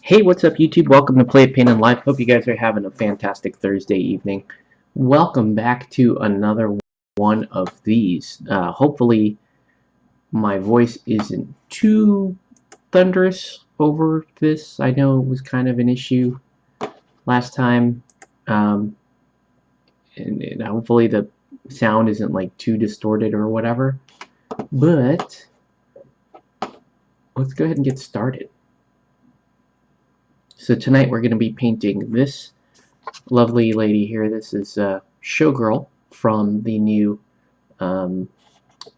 Hey, what's up YouTube? Welcome to Play It, Paint, and Life. Hope you guys are having a fantastic Thursday evening. Welcome back to another one of these. Hopefully my voice isn't too thunderous over this. I know it was kind of an issue last time. Um, and hopefully the sound isn't like too distorted or whatever. But let's go ahead and get started. So tonight we're going to be painting this lovely lady here. This is Showgirl from the new I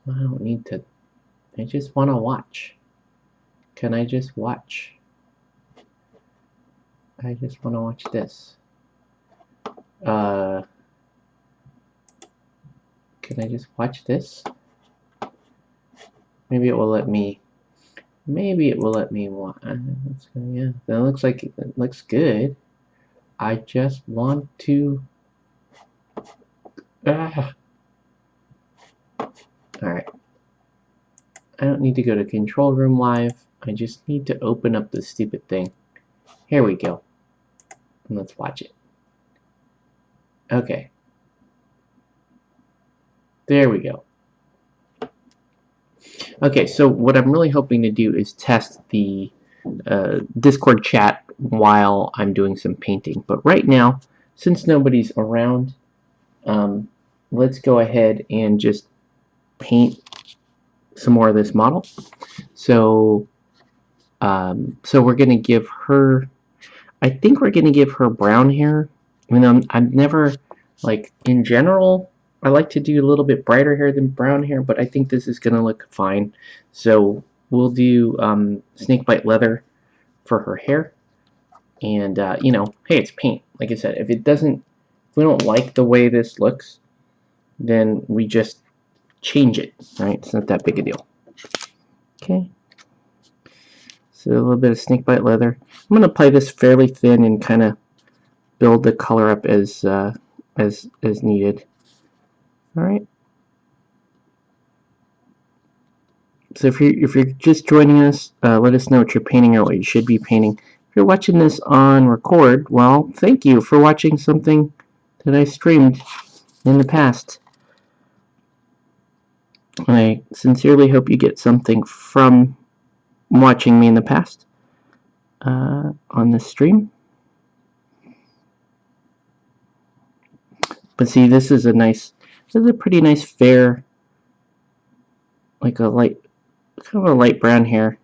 don't need to, I just want to watch. Can I just watch? I just want to watch this. Can I just watch this? Maybe it will let me watch. Yeah, that looks like it looks good. I just want to Alright. I don't need to go to control room live. I just need to open up this stupid thing. Here we go. And let's watch it. Okay. There we go. Okay, so what I'm really hoping to do is test the Discord chat while I'm doing some painting. But right now, since nobody's around, let's go ahead and just paint some more of this model. So, so we're going to give her, I think we're going to give her brown hair. I mean, I've never, like, in general, I like to do a little bit brighter hair than brown hair, but I think this is going to look fine. So we'll do snakebite leather for her hair. And, you know, hey, it's paint. Like I said, if we don't like the way this looks, then we just change it, right? It's not that big a deal. Okay. So a little bit of snakebite leather. I'm going to apply this fairly thin and kind of build the color up as needed. All right. So if you're just joining us, let us know what you're painting or what you should be painting. If you're watching this on record, well, thank you for watching something that I streamed in the past. I sincerely hope you get something from watching me in the past on this stream. But see, this is a pretty nice fair, like a light, kind of a light brown hair.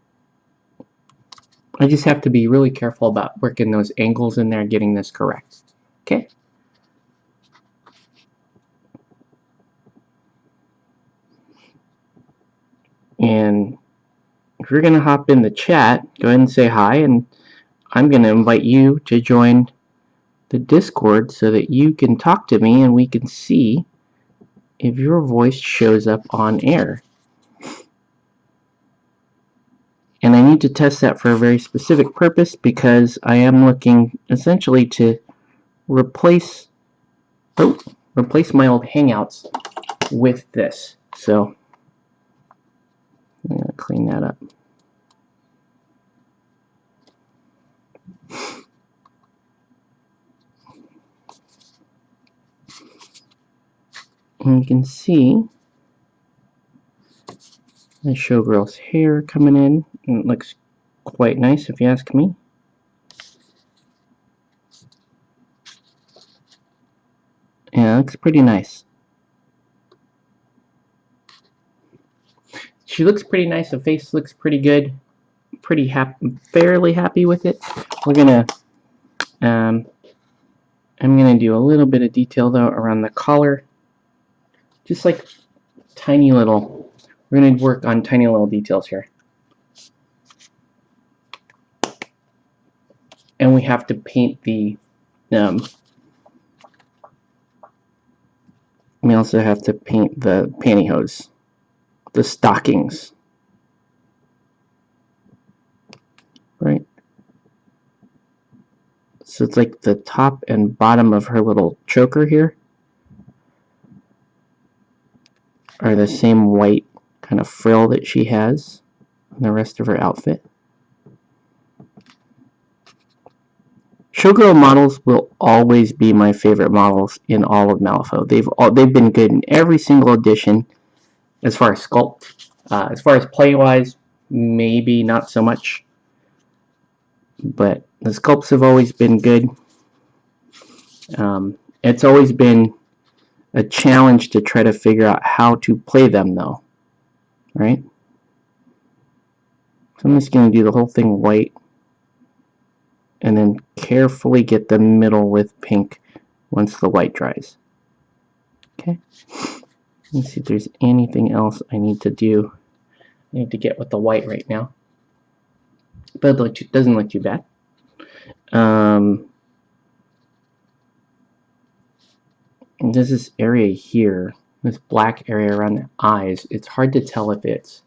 I just have to be really careful about working those angles in there, getting this correct. Okay. And if you're going to hop in the chat, go ahead and say hi, and I'm going to invite you to join the Discord so that you can talk to me and we can see if your voice shows up on air. And I need to test that for a very specific purpose because I am looking essentially to replace my old Hangouts with this. So I'm going to clean that up. And you can see the Showgirl's hair coming in, and it looks quite nice if you ask me. Yeah, it looks pretty nice. She looks pretty nice. The face looks pretty good. Pretty happy, fairly happy with it. We're gonna, I'm gonna do a little bit of detail though around the collar, just like tiny little. We're gonna work on tiny little details here, and we have to paint the. We also have to paint the pantyhose, the stockings. Right? So it's like the top and bottom of her little choker here are the same white kind of frill that she has on the rest of her outfit. Showgirl models will always be my favorite models in all of Malifaux. They've been good in every single edition as far as sculpt. As far as play-wise, maybe not so much. But the sculpts have always been good. It's always been a challenge to try to figure out how to play them, though. Right? So I'm just going to do the whole thing white. And then carefully get the middle with pink once the white dries. Okay. Let's see if there's anything else I need to do. I need to get with the white right now. But it doesn't look too bad. There's this area here, this black area around the eyes. It's hard to tell if that's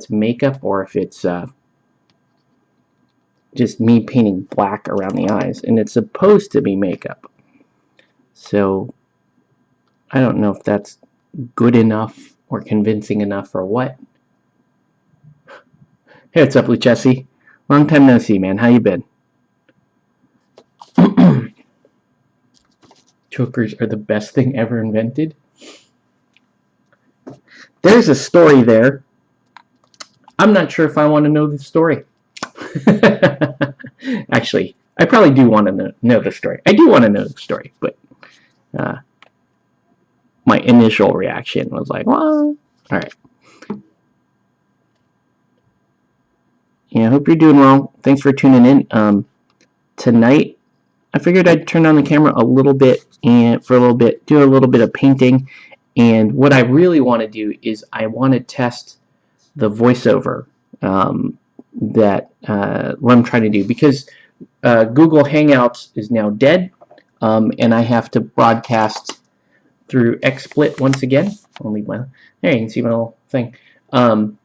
makeup or if it's just me painting black around the eyes, and it's supposed to be makeup. So I don't know if that's good enough or convincing enough or what. Hey, what's up, Lucchesi? Long time no see, man. How you been? Chokers are the best thing ever invented. There's a story there. I'm not sure if I want to know the story. Actually, I probably do want to know the story. I do want to know the story, but my initial reaction was like, well, alright. Yeah, I hope you're doing well. Thanks for tuning in. Tonight, I figured I'd turn on the camera a little bit and for a little bit, do a little bit of painting. And what I really want to do is I want to test the voiceover that what I'm trying to do, because Google Hangouts is now dead, and I have to broadcast through XSplit once again. I'll leave my there. You can see my little thing. And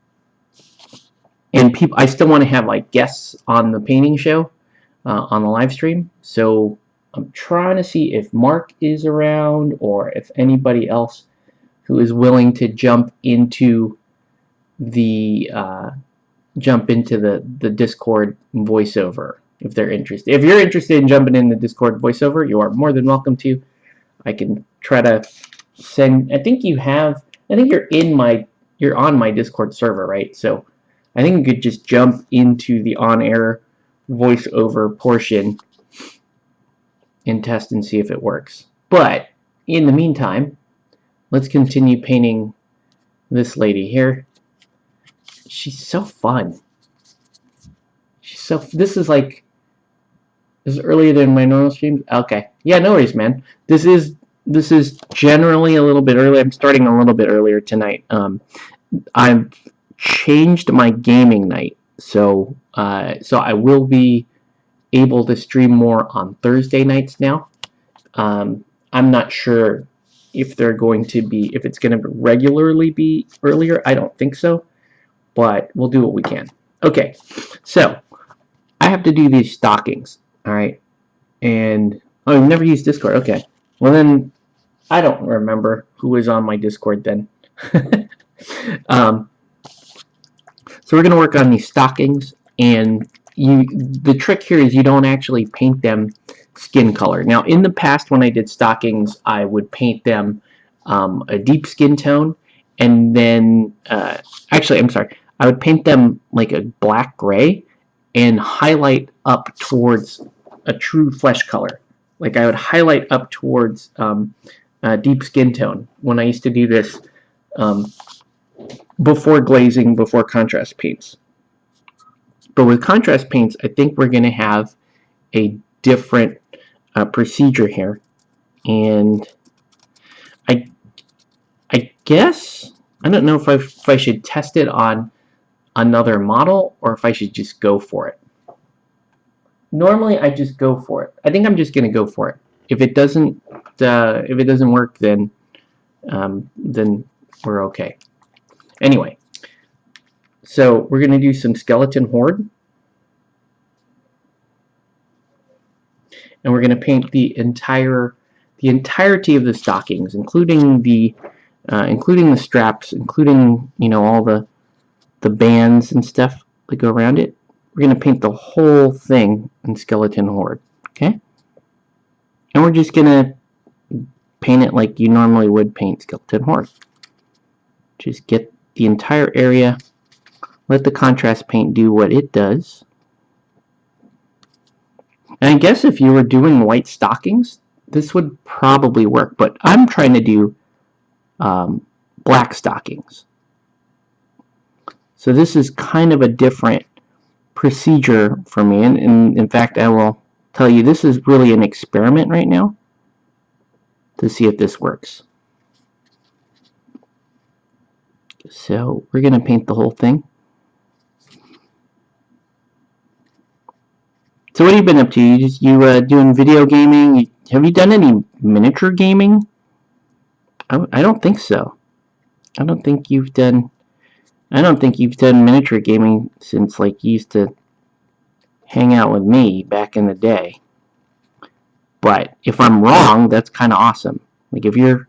I still want to have like guests on the painting show on the live stream. So I'm trying to see if Mark is around or if anybody else who is willing to jump into the Discord voiceover if they're interested. If you're interested in jumping in the Discord voiceover, you are more than welcome to. I can try to send. I think you're on my Discord server, right? So I think you could just jump into the on-air voiceover portion and test and see if it works. But in the meantime, let's continue painting this lady here. She's so fun. This is earlier than my normal streams. Okay, yeah, no worries, man. This is generally a little bit early. I'm starting a little bit earlier tonight. I've changed my gaming night, so I will be able to stream more on Thursday nights now. I'm not sure if it's going to regularly be earlier. I don't think so, but we'll do what we can. Okay, so I have to do these stockings. All right, and I've never used Discord. Okay, well then I don't remember who was on my Discord then. So we're going to work on these stockings, and the trick here is you don't actually paint them skin color. Now, in the past, when I did stockings, I would paint them a deep skin tone, and then actually, I'm sorry, I would paint them like a black gray and highlight up towards a true flesh color. Like I would highlight up towards a deep skin tone when I used to do this before glazing, before contrast paints. But with contrast paints, I think we're going to have a different procedure here. And I guess, I don't know if I should test it on another model or if I should just go for it. Normally, I just go for it. I think I'm just going to go for it. If it doesn't work, then we're okay. Anyway, so we're going to do some skeleton horde, and we're going to paint the entirety of the stockings, including the straps, including all the bands and stuff that go around it. we're going to paint the whole thing in Skeleton Horde. Okay? And we're just going to paint it like you normally would paint Skeleton Horde. Just get the entire area, let the contrast paint do what it does. And I guess if you were doing white stockings, this would probably work, but I'm trying to do black stockings. So this is kind of a different procedure for me, and in fact I will tell you this is really an experiment right now to see if this works. So we're going to paint the whole thing. So what have you been up to? You doing video gaming? Have you done any miniature gaming? I don't think so. I don't think you've done miniature gaming since like you used to hang out with me back in the day. But if I'm wrong, that's kind of awesome. Like if you're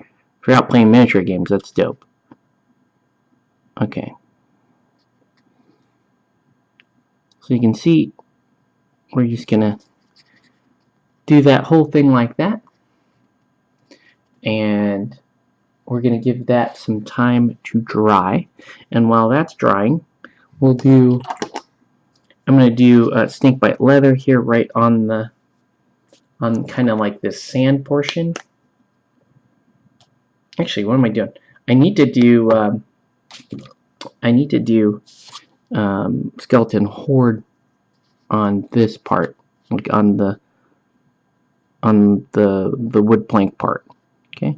out playing miniature games, that's dope. Okay. So you can see we're just gonna do that whole thing like that, and we're gonna give that some time to dry. And while that's drying, I'm gonna do snakebite leather here, right on kind of like this sand portion. Actually, what am I doing? I need to do Skeleton Horde on this part, like on the wood plank part. Okay,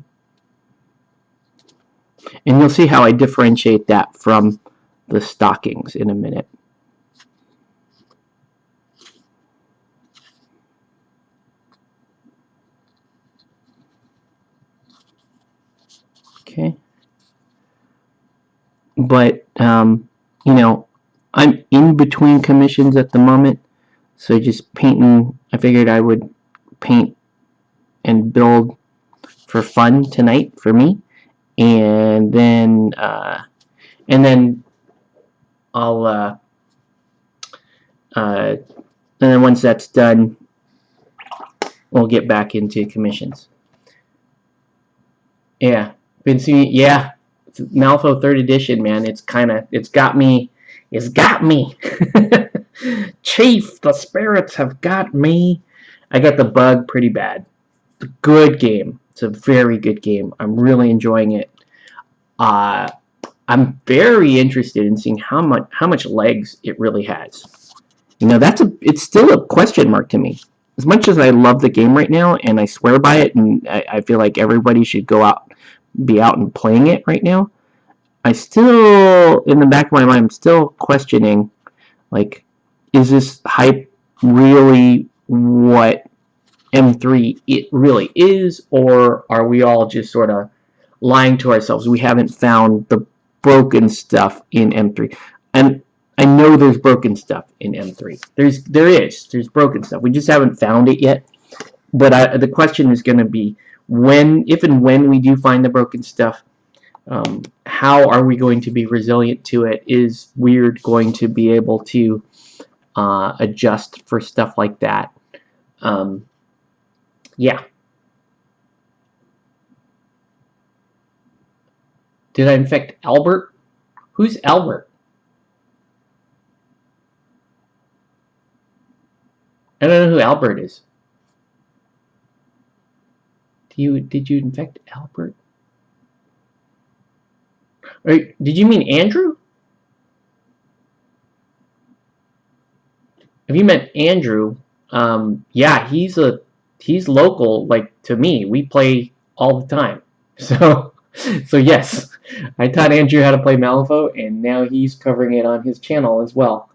and you'll see how I differentiate that from the stockings in a minute. Okay, but you know, I'm in between commissions at the moment, so just painting. I figured I would paint and build for fun tonight for me, and then I'll and then once that's done, we'll get back into commissions. Yeah, been seeing. Yeah, Malifaux 3rd edition, man. It's got me. Chief, the spirits have got me. I got the bug pretty bad. It's a good game. It's a very good game. I'm really enjoying it. I'm very interested in seeing how much legs it really has. You know, it's still a question mark to me. As much as I love the game right now, and I swear by it, and I feel like everybody should be out and playing it right now, I still, in the back of my mind, I'm still questioning, like, is this hype really what M3 it really is, or are we all just sort of lying to ourselves? We haven't found the broken stuff in M3, and I know there's broken stuff in M3. There's broken stuff. We just haven't found it yet. But the question is going to be, if and when we do find the broken stuff, how are we going to be resilient to it? Is Weird going to be able to adjust for stuff like that? Yeah. Did I infect Albert? Who's Albert? I don't know who Albert is. Did you infect Albert? Or, did you mean Andrew? If you meant Andrew, yeah, he's local, like, to me. We play all the time. So yes, I taught Andrew how to play Malifaux, and now he's covering it on his channel as well.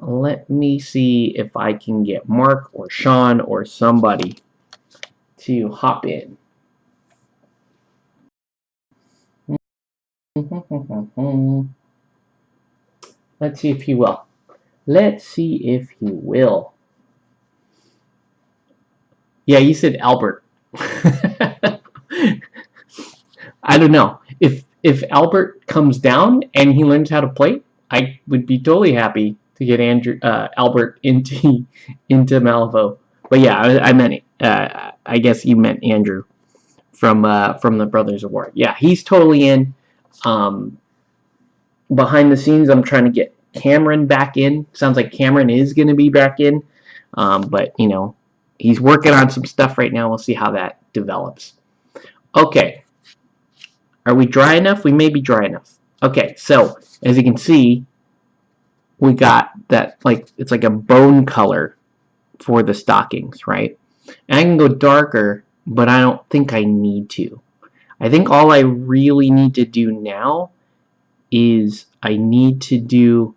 Let me see if I can get Mark or Sean or somebody to hop in. Let's see if he will. Let's see if he will. Yeah, you said Albert. I don't know. If Albert comes down and he learns how to play, I would be totally happy to get Albert into Malifaux. But yeah, I meant I guess you meant Andrew from the Brothers of War. Yeah, he's totally in. Um, Behind the scenes, I'm trying to get Cameron back in. Sounds like Cameron is going to be back in, but you know, he's working on some stuff right now. We'll see how that develops. Okay, are we dry enough? We may be dry enough. Okay, so as you can see, we got that it's like a bone color for the stockings, right? And I can go darker, but I don't think I need to. I think all I really need to do now is I need to do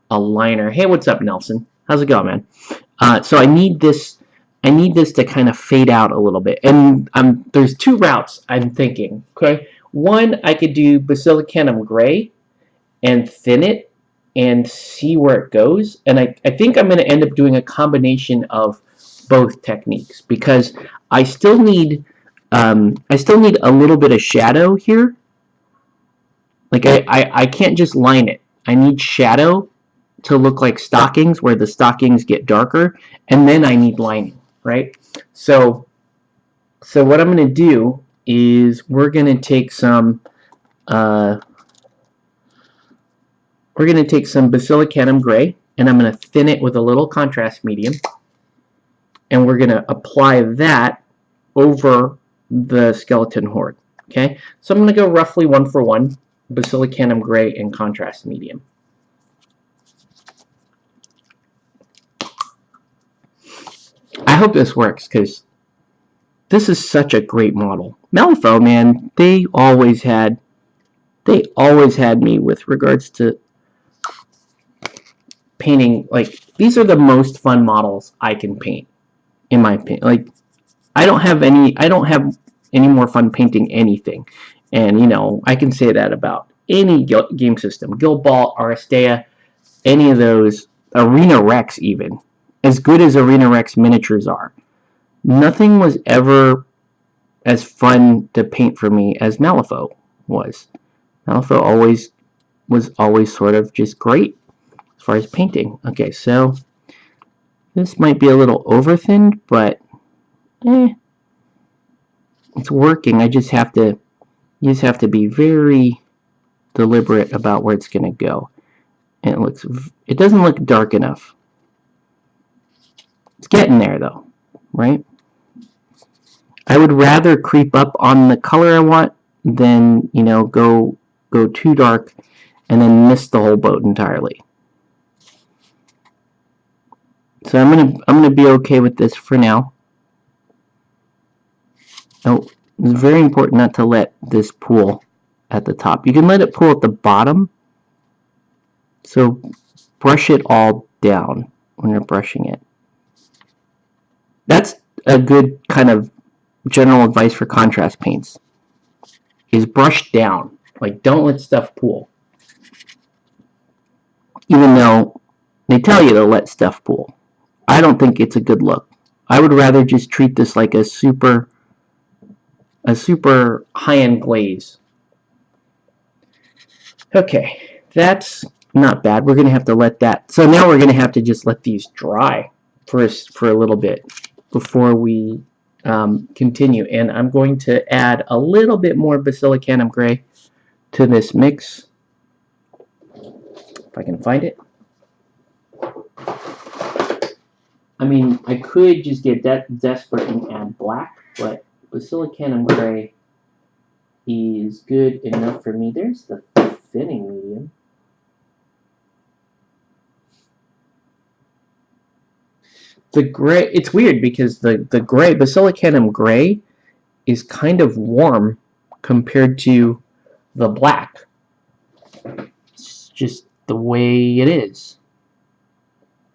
a liner. Hey, what's up, Nelson? How's it going, man? So I need this to kind of fade out a little bit. And there's two routes I'm thinking. Okay, one, I could do Basilicanum Gray and thin it and see where it goes. And I think I'm going to end up doing a combination of both techniques because I still need a little bit of shadow here. Like I can't just line it. I need shadow to look like stockings where the stockings get darker, and then I need lining, right? So what I'm going to do is we're going to take some Basilicanum Gray, and I'm going to thin it with a little contrast medium, and we're going to apply that over the skeleton horde. Okay, so I'm going to go roughly 1-for-1 Basilicanum Gray and contrast medium. I hope this works because this is such a great model. Malifaux, man, they always had me with regards to painting. Like, these are the most fun models I can paint, in my opinion. Like, I don't have any more fun painting anything. And, you know, I can say that about any game system. Guild Ball, Aristea, any of those. Arena Rex, even. As good as Arena Rex miniatures are. Nothing was ever as fun to paint for me as Malifaux was. Malifaux was always sort of just great as far as painting. Okay, so this might be a little over thinned, but it's working. You just have to be very deliberate about where it's going to go. And it doesn't look dark enough. It's getting there though, right? I would rather creep up on the color I want than, you know, go too dark and then miss the whole boat entirely. So I'm gonna be okay with this for now. Oh, it's very important not to let this pool at the top. You can let it pool at the bottom. So brush it all down when you're brushing it. That's a good kind of general advice for contrast paints. Is brush down. Like, don't let stuff pool. Even though they tell you to let stuff pool. I don't think it's a good look. I would rather just treat this like a super high-end glaze. Okay, that's not bad. We're going to have to let that. So now we're going to have to just let these dry for a little bit before we continue. And I'm going to add a little bit more Basilicanum Gray to this mix. If I can find it. I mean, I could just get desperate and add black, but Basilicanum Gray is good enough for me. There's the thinning medium. The gray, it's weird because the gray, Basilicanum Gray, is kind of warm compared to the black. It's just the way it is.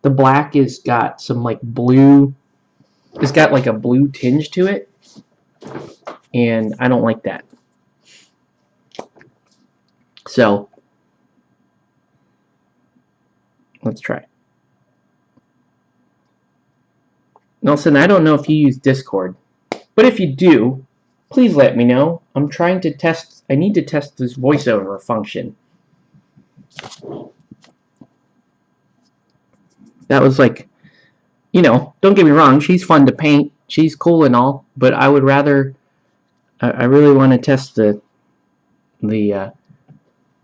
The black has got some like blue, it's got like a blue tinge to it, and I don't like that. So let's try. Nelson, I don't know if you use Dicsord, but if you do, please let me know. I'm trying to test, I need to test this voiceover function. That was like, you know, don't get me wrong, she's fun to paint, she's cool and all, but I would rather, I really want to test the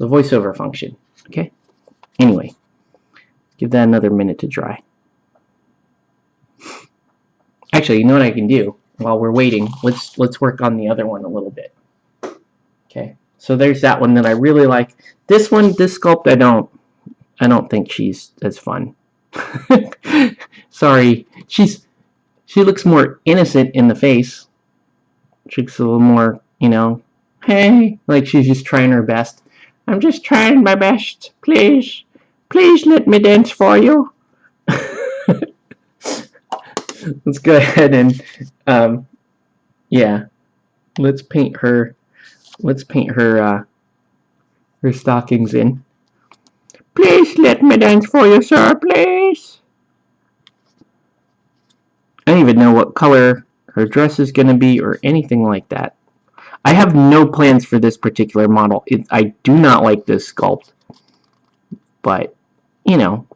voiceover function. Okay. Anyway, give that another minute to dry. Actually, you know what I can do while we're waiting? Let's work on the other one a little bit. Okay. So there's that one that I really like. This one, this sculpt, I don't think she's as fun. Sorry, she looks more innocent in the face. She looks a little more, you know, hey, like she's just trying her best. I'm just trying my best. Please, please let me dance for you. Let's go ahead and, yeah, let's paint her. Let's paint her stockings in. Please let me dance for you, sir. Please. I don't even know what color her dress is going to be or anything like that. I have no plans for this particular model. I do not like this sculpt. But, you know,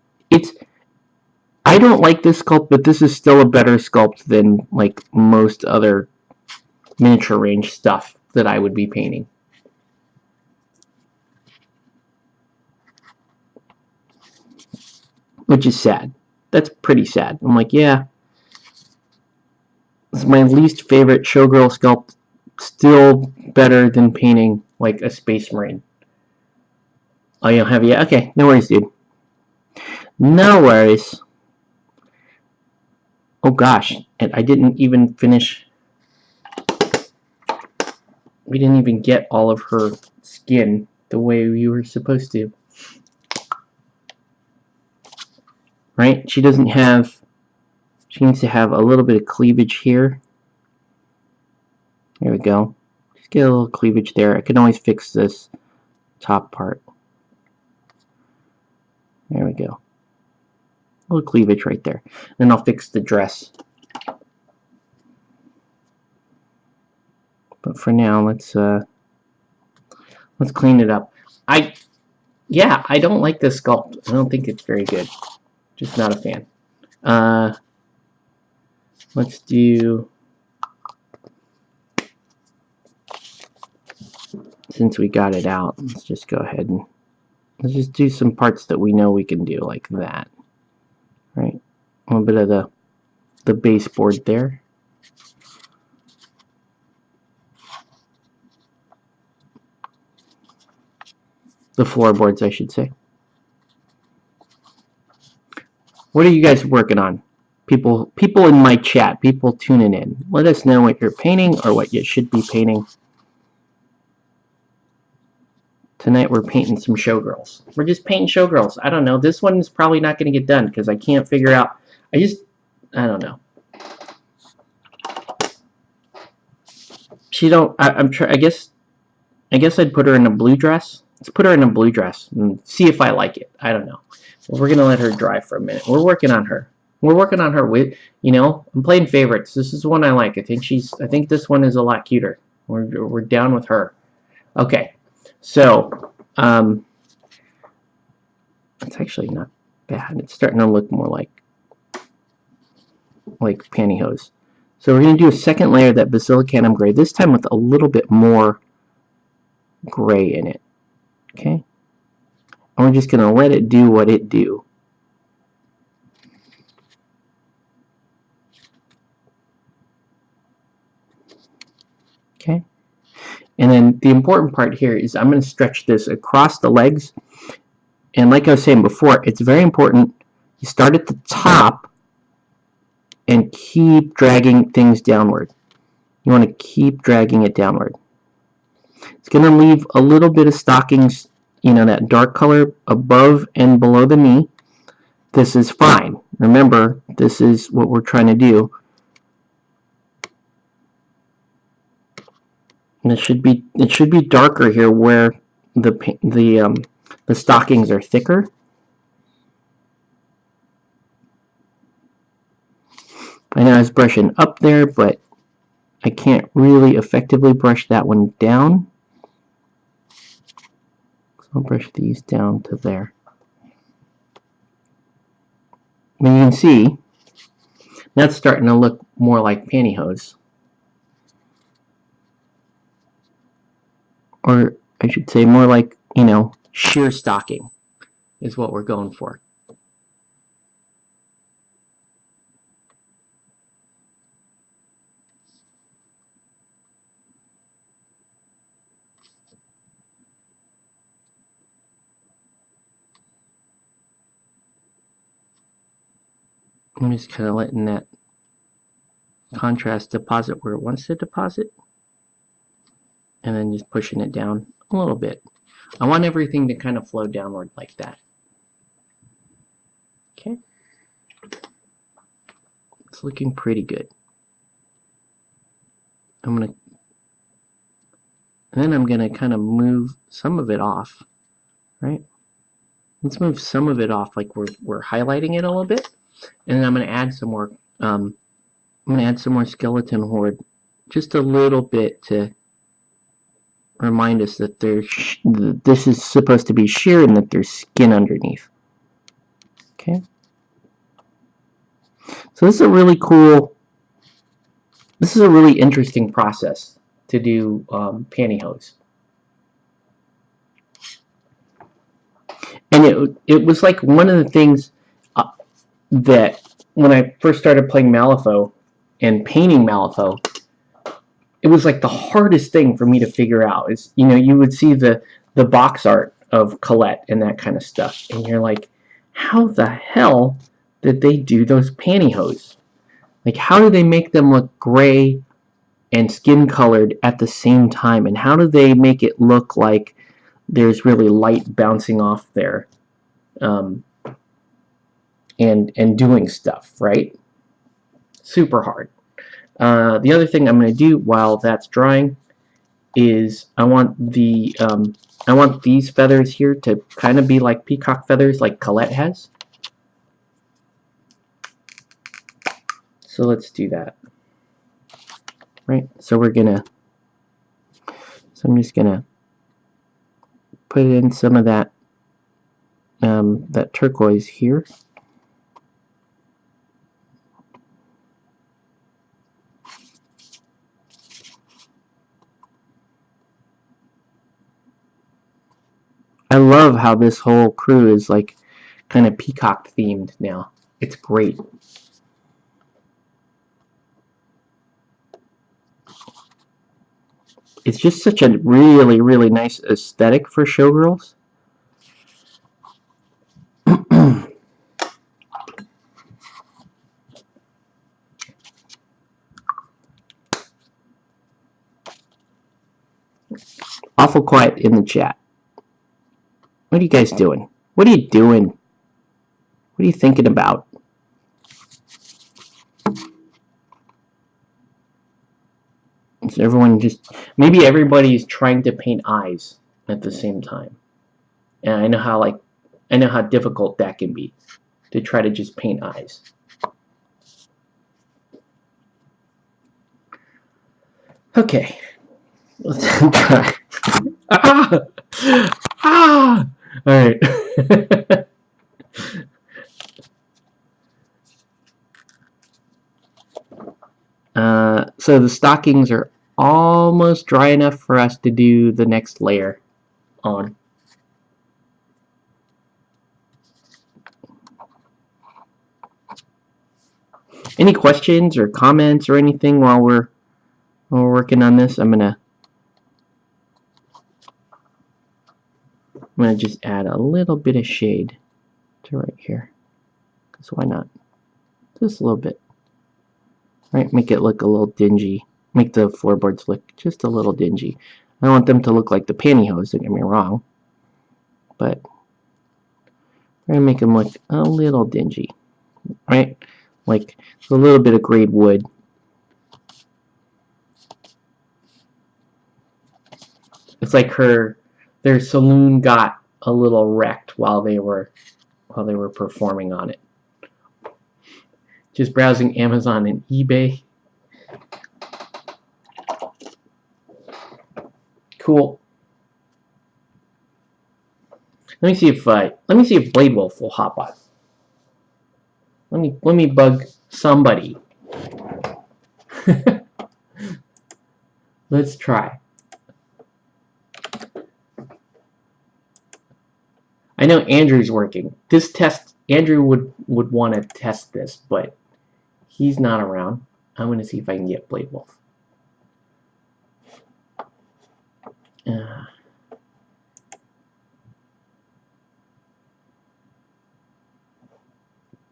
I don't like this sculpt, but this is still a better sculpt than, like, most other miniature range stuff that I would be painting. Which is sad. That's pretty sad. I'm like, yeah. It's my least favorite Showgirl sculpt. Still better than painting, like, a Space Marine. Oh, you don't have it yet? Okay, no worries, dude. No worries. Oh, gosh. And I didn't even finish. We didn't even get all of her skin the way we were supposed to. Right? She doesn't have... She needs to have a little bit of cleavage here. There we go. Just get a little cleavage there. I can always fix this top part. There we go. A little cleavage right there. Then I'll fix the dress. But for now, let's clean it up. Yeah, I don't like this sculpt. I don't think it's very good. Just not a fan. Let's do, since we got it out, let's just go ahead and let's just do some parts that we know we can do, like that. Right? A little bit of the baseboard there. The floorboards, I should say. What are you guys working on? People in my chat, people tuning in. Let us know what you're painting or what you should be painting. Tonight we're painting some Showgirls. We're just painting Showgirls. I don't know. This one is probably not going to get done because I can't figure out. I don't know. She don't. I guess I'd put her in a blue dress. Let's put her in a blue dress and see if I like it. I don't know. Well, we're gonna let her dry for a minute. We're working on her. We're working on her with, you know, I'm playing favorites. This is one I like. I think this one is a lot cuter. We're down with her. Okay. So, it's actually not bad. It's starting to look more like pantyhose. So we're going to do a second layer of that basilicanum gray, this time with a little bit more gray in it. Okay? And we're just going to let it do what it do. Okay? And then the important part here is I'm going to stretch this across the legs. And like I was saying before, it's very important you start at the top and keep dragging things downward. You want to keep dragging it downward. It's going to leave a little bit of stockings, you know, that dark color above and below the knee. This is fine. Remember, this is what we're trying to do. And it should be darker here where the stockings are thicker. I know I was brushing up there, but I can't really effectively brush that one down. So I'll brush these down to there. you can see, that's starting to look more like pantyhose. Or I should say more like, you know, sheer stocking is what we're going for. I'm just kind of letting that contrast deposit where it wants to deposit, and then just pushing it down a little bit. I want everything to kind of flow downward like that. Okay. It's looking pretty good. And then I'm gonna kind of move some of it off, right? Let's move some of it off, like we're highlighting it a little bit, and then I'm gonna add some more. I'm gonna add some more skeleton horde, just a little bit to remind us that this is supposed to be sheer and that there's skin underneath. Okay. So this is a really cool. This is a really interesting process to do pantyhose. And it was like one of the things that when I first started playing Malifaux and painting Malifaux, it was like the hardest thing for me to figure out. Is, you know, you would see the box art of Colette and that kind of stuff, and you're like, how the hell did they do those pantyhose? Like, how do they make them look gray and skin colored at the same time, and how do they make it look like there's really light bouncing off there, and doing stuff, right? Super hard. The other thing I'm going to do while that's drying is I want these feathers here to kind of be like peacock feathers, like Colette has. So let's do that. Right. So I'm just gonna put in some of that that turquoise here. I love how this whole crew is like kind of peacock themed now. It's great. It's just such a really, really nice aesthetic for showgirls. Awful quiet in the chat. What are you guys doing? What are you doing? What are you thinking about? Is everyone just... Maybe everybody's trying to paint eyes at the same time. And I know how difficult that can be, to try to just paint eyes. Okay. Let's try. Ah! Ah! Alright. So the stockings are almost dry enough for us to do the next layer on. Any questions or comments or anything while we're working on this? I'm gonna just add a little bit of shade to right here. Because why not? Just a little bit. Right, make it look a little dingy. Make the floorboards look just a little dingy. I don't want them to look like the pantyhose, don't get me wrong. But we're going to make them look a little dingy. Right? Like a little bit of grade wood. It's like their saloon got a little wrecked while they were performing on it. Just browsing Amazon and eBay. Cool. Let me see if Blade Wolf will hop on. Let me bug somebody. Let's try. I know Andrew's working. This test, Andrew would want to test this, but he's not around. I'm going to see if I can get Blade Wolf.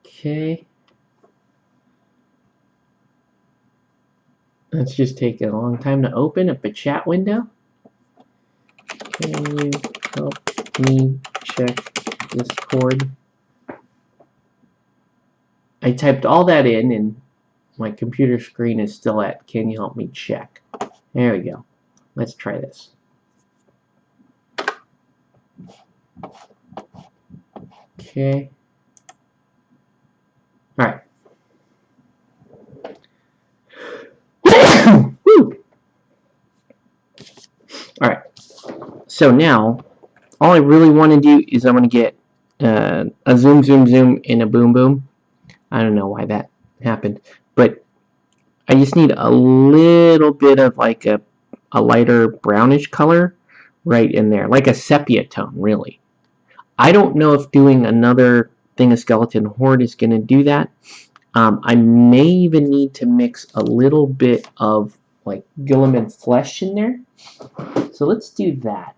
Okay. Let's just take a long time to open up a chat window. Can you help me check Discord? I typed all that in and my computer screen is still at can you help me check? There we go. Let's try this. Okay. Alright. Alright. So now, all I really want to do is I'm going to get a zoom, zoom, zoom, and a boom, boom. I don't know why that happened, but I just need a little bit of like a lighter brownish color right in there, like a sepia tone, really. I don't know if doing another thing of Skeleton Horde is going to do that. I may even need to mix a little bit of like Gilliman flesh in there. So let's do that.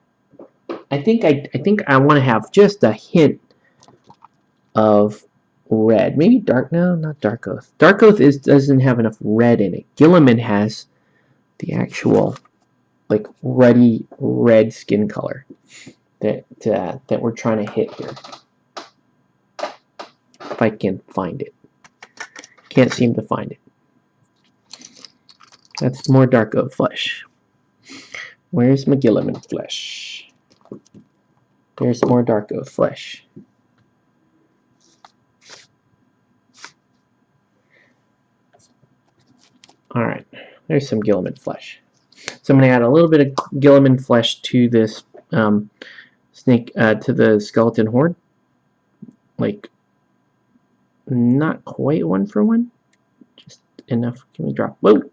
I think I want to have just a hint of red. Maybe dark. No, not Dark Oath. Dark Oath doesn't have enough red in it. Gilliman has the actual like ruddy red skin color that we're trying to hit here. If I can find it. Can't seem to find it. That's more Dark Oath flesh. Where's my Gilliman flesh? There's more Dark Oath flesh. Alright, there's some Gilliman flesh. So I'm going to add a little bit of Gilliman flesh to this snake, to the Skeleton Horde. Like, not quite 1 for 1. Just enough. Can we drop? Whoa!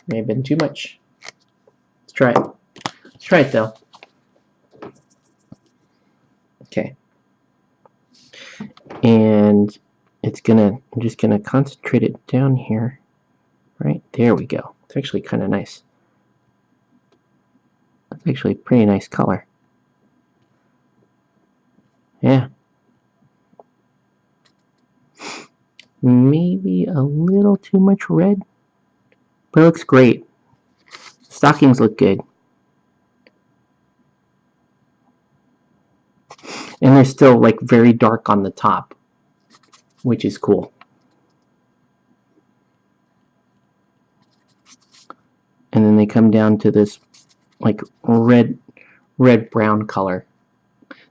May have been too much. Let's try it. Let's try it though. Okay. And I'm just gonna concentrate it down here. Right, there we go. It's actually kind of nice. That's actually a pretty nice color. Yeah. Maybe a little too much red, but it looks great. Stockings look good. And they're still like very dark on the top, which is cool. And then they come down to this like red brown color.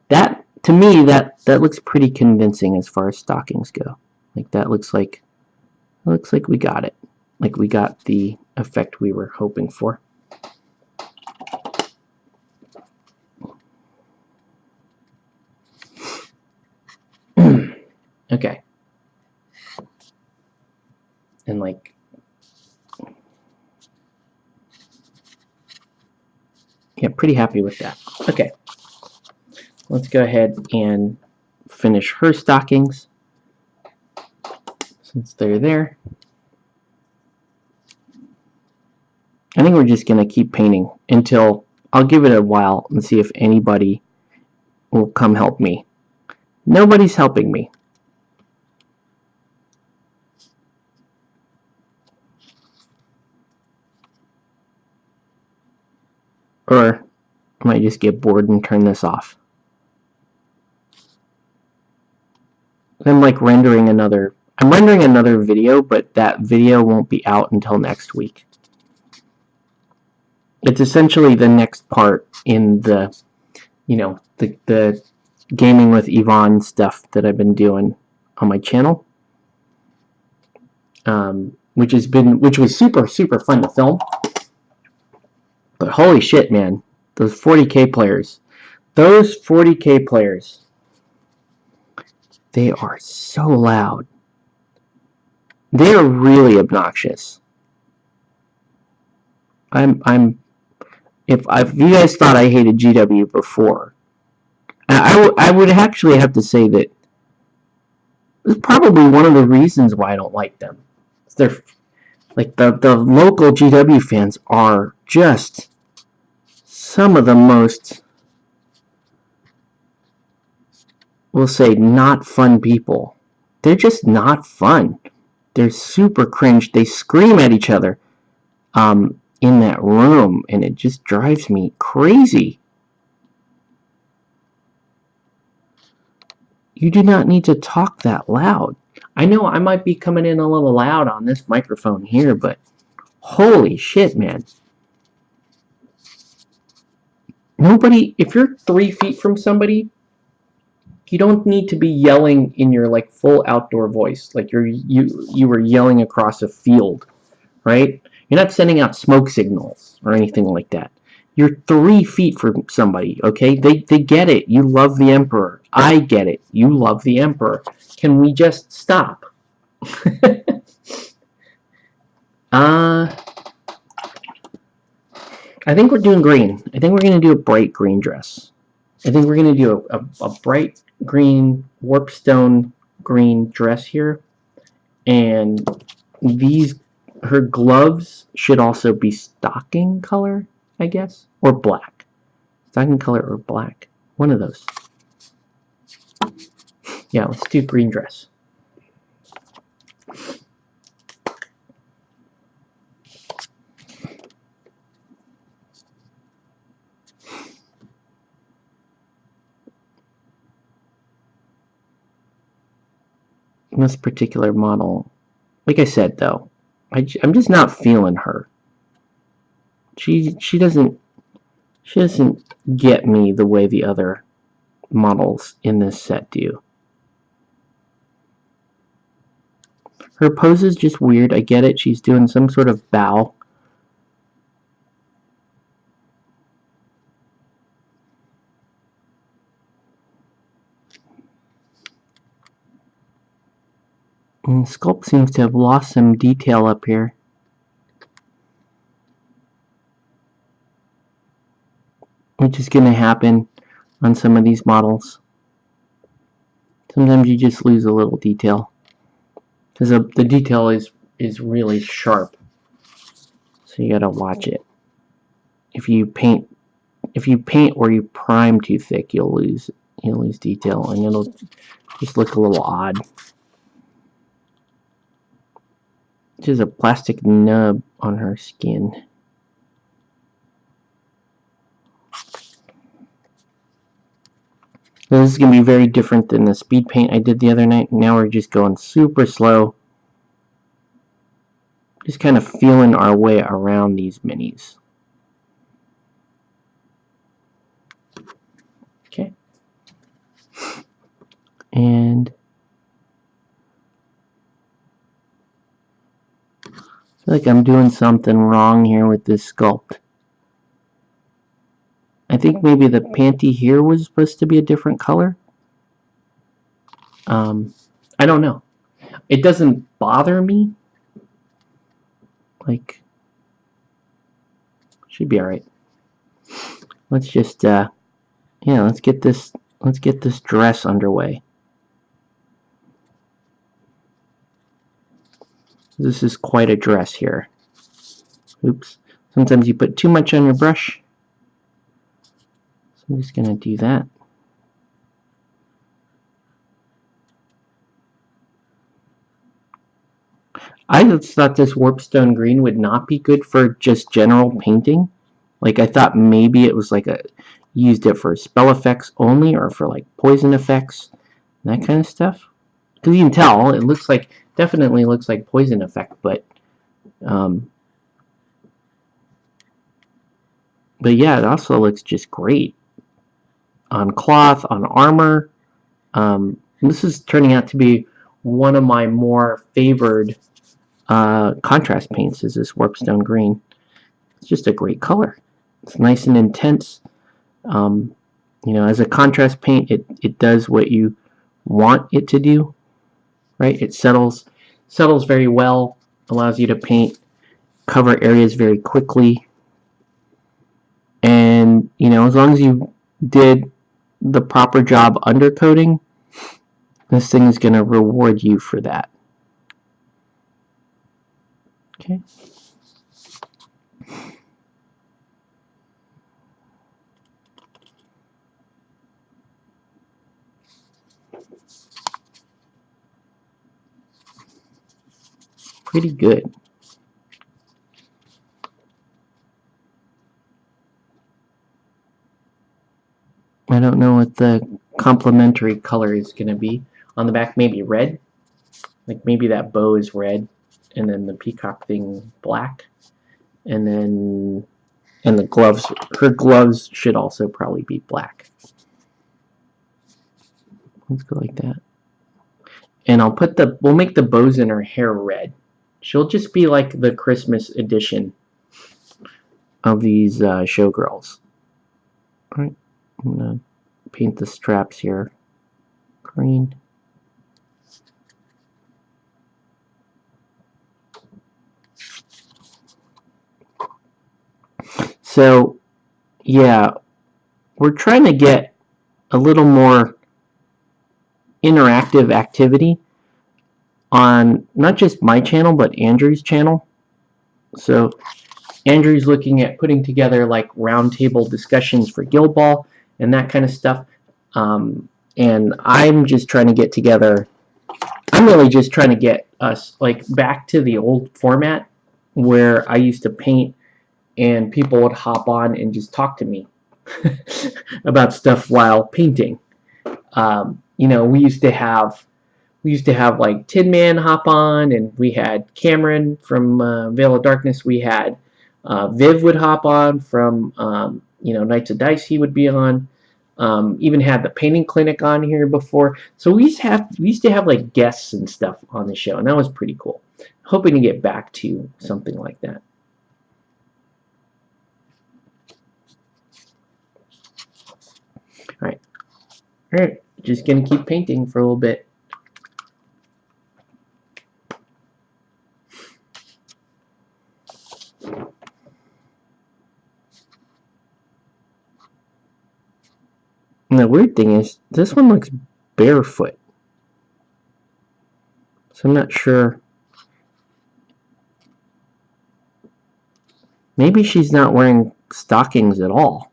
That, to me, that looks pretty convincing as far as stockings go. Like that looks like we got it. Like we got the effect we were hoping for. Okay. And like yeah, pretty happy with that. Okay. Let's go ahead and finish her stockings since they're there. I think we're just going to keep painting until I'll give it a while and see if anybody will come help me. Nobody's helping me. Or I might just get bored and turn this off. I'm like rendering another video, but that video won't be out until next week. It's essentially the next part in the, you know, the gaming with Yvonne stuff that I've been doing on my channel, which was super fun to film. But holy shit, man, those 40K players, they are so loud. They're really obnoxious. If you guys thought I hated GW before, I would actually have to say that it's probably one of the reasons why I don't like them. They're like the local GW fans are just some of the most, we'll say, not fun people. They're just not fun. They're super cringe. They scream at each other in that room, and it just drives me crazy. You do not need to talk that loud. I know I might be coming in a little loud on this microphone here, but holy shit, man. Nobody, if you're 3 feet from somebody, you don't need to be yelling in your like full outdoor voice, like you were yelling across a field, right? You're not sending out smoke signals or anything like that. You're 3 feet from somebody, okay? They get it. You love the Emperor. I get it. You love the Emperor. Can we just stop? I think we're doing green. I think we're going to do a bright green dress. I think we're going to do a bright green, warpstone green dress here. And her gloves should also be stocking color, I guess, or black. Stocking color or black. One of those. Yeah, let's do green dress. This particular model, like I said though, I'm just not feeling her. She doesn't get me the way the other models in this set do. Her pose is just weird. I get it. She's doing some sort of bow. And sculpt seems to have lost some detail up here. Which is going to happen on some of these models. Sometimes you just lose a little detail. Because the detail is really sharp. So you gotta watch it. If you paint or you prime too thick, you'll lose detail, and it'll just look a little odd. Just a plastic nub on her skin. This is going to be very different than the speed paint I did the other night. Now we're just going super slow. Just kind of feeling our way around these minis. Okay. And I feel like I'm doing something wrong here with this sculpt. I think maybe the panty here was supposed to be a different color. I don't know. It doesn't bother me. Like, should be all right. Let's just yeah, let's get this dress underway. This is quite a dress here. Oops. Sometimes you put too much on your brush. So I'm just gonna do that. I just thought this warpstone green would not be good for just general painting. Like, I thought maybe it was like used it for spell effects only, or for like poison effects, that kind of stuff. Because you can tell, it looks like, definitely looks like poison effect, but yeah, it also looks just great on cloth, on armor. This is turning out to be one of my more favored contrast paints, is this warpstone green. It's just a great color. It's nice and intense. You know, as a contrast paint, it does what you want it to do, right? It settles settles very well, allows you to cover areas very quickly, and as long as you did the proper job undercoating, this thing is going to reward you for that. Okay. Pretty good. I don't know what the complementary color is going to be. On the back, maybe red. Like maybe that bow is red, and then the peacock thing black. And the gloves, her gloves should also probably be black. Let's go like that. And we'll make the bows in her hair red. She'll just be like the Christmas edition of these showgirls. Alright, I'm gonna paint the straps here green. So, yeah, we're trying to get a little more interactive activity on not just my channel, but Andrew's channel. So, Andrew's looking at putting together like roundtable discussions for Guild Ball and that kind of stuff. And I'm just trying to get together. I'm really just trying to get us like back to the old format where I used to paint and people would hop on and just talk to me about stuff while painting. We used to have like Tin Man hop on, and we had Cameron from Veil of Darkness. We had Viv would hop on from Knights of Dice. He would be on. Even had the painting clinic on here before. So we used to have like guests and stuff on the show, and that was pretty cool. Hoping to get back to something like that. All right, just gonna keep painting for a little bit. And the weird thing is, this one looks barefoot. So I'm not sure. Maybe she's not wearing stockings at all.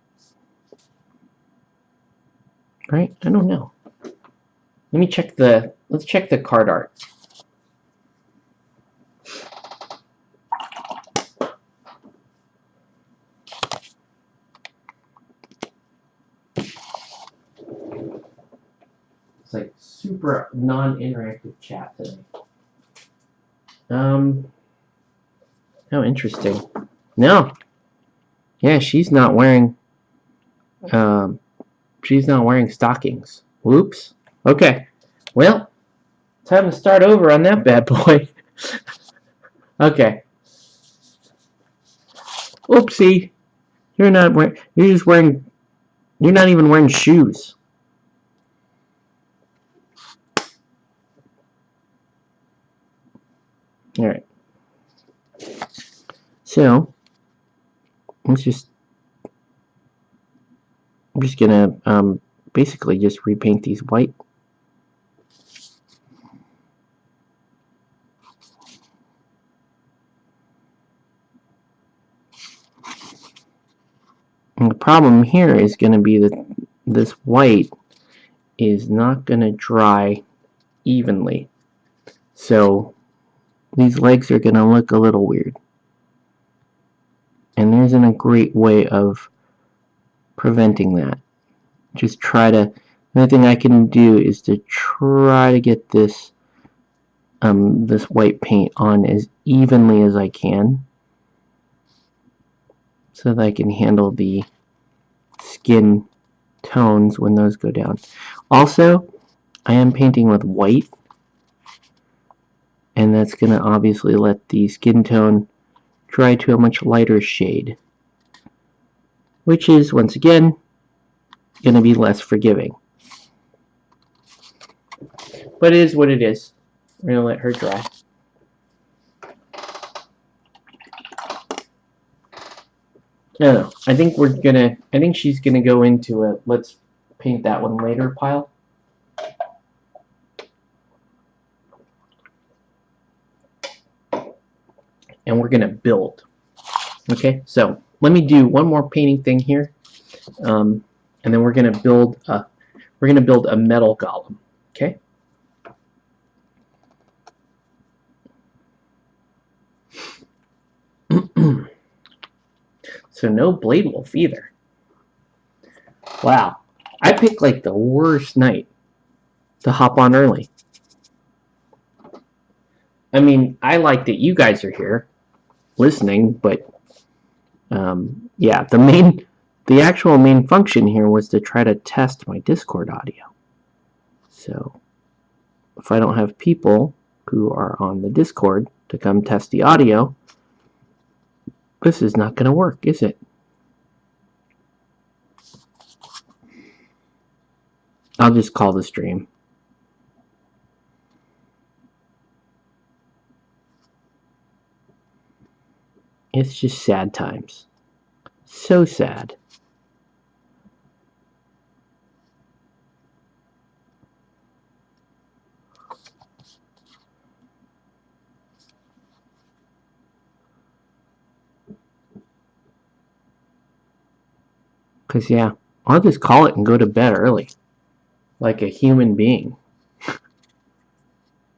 Right? I don't know. Let's check the card art. It's like super non-interactive chat today. Oh, interesting. No. Yeah, she's not wearing stockings. Whoops. Okay. Well, time to start over on that bad boy. Okay. Oopsie. You're not even wearing shoes. All right. So, I'm just gonna basically just repaint these white. And the problem here is going to be that this white is not going to dry evenly. So these legs are going to look a little weird. And there isn't a great way of preventing that. Just try to, the only thing I can do is to try to get this this white paint on as evenly as I can, so that I can handle the skin tones when those go down. Also, I am painting with white, and that's going to obviously let the skin tone dry to a much lighter shade, which is, once again, going to be less forgiving. But it is what it is. We're going to let her dry. No. I think she's gonna go into a let's paint that one later pile. And we're gonna build. Okay, so let me do one more painting thing here, and then we're gonna build a metal golem. Okay. So no Blade Wolf either. Wow, I picked like the worst night to hop on early. I mean, I like that you guys are here listening, but yeah, the actual main function here was to try to test my Discord audio. So if I don't have people who are on the Discord to come test the audio, this is not going to work, is it? I'll just call the stream. It's just sad times. So sad. Because, yeah, I'll just call it and go to bed early. Like a human being.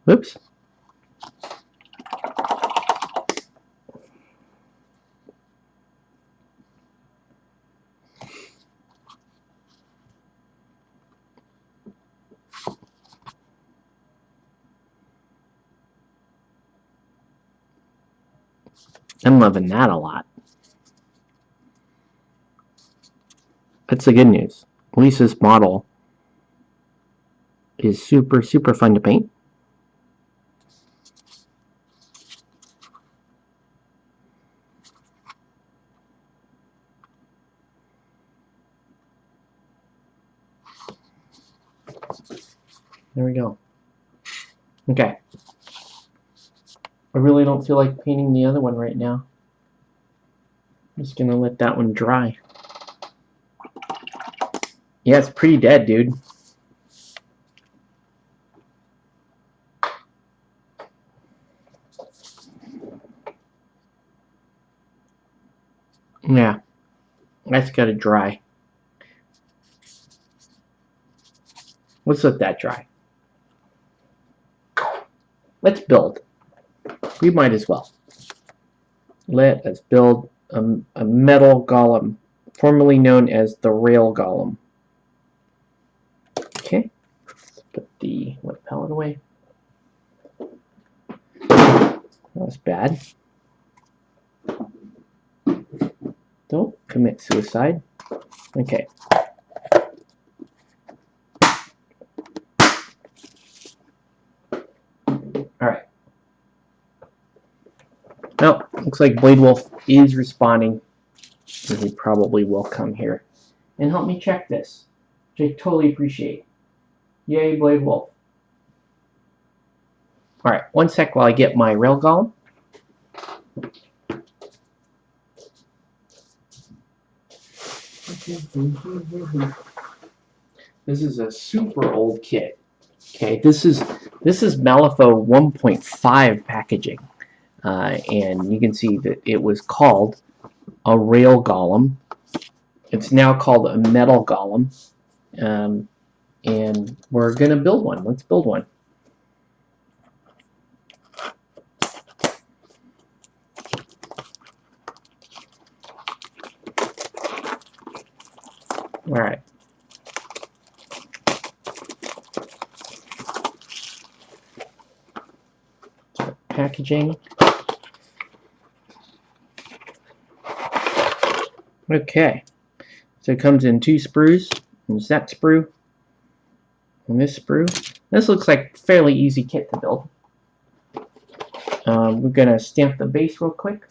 Oops. I'm loving that a lot. That's the good news. At least this model is super, super fun to paint. There we go. Okay. I really don't feel like painting the other one right now. I'm just gonna let that one dry. Yeah, it's pretty dead, dude. Yeah, that's gotta dry. Let's let that dry. Let's build. We might as well. Let us build a metal golem, formerly known as the rail golem. Okay, let's put the wood pellet away. That was bad. Don't commit suicide. Okay. Alright. Well, looks like Blade Wolf is responding. And he probably will come here and help me check this, which I totally appreciate. Yay, Blade Wolf. Alright, one sec while I get my rail golem. This is a super old kit. Okay, this is Malifaux 1.5 packaging, and you can see that it was called a rail golem. It's now called a metal golem, and we're gonna build one. Let's build one. All right. So packaging. Okay. So it comes in 2 sprues. There's that sprue and this sprue. This looks like a fairly easy kit to build. We're gonna stamp the base real quick.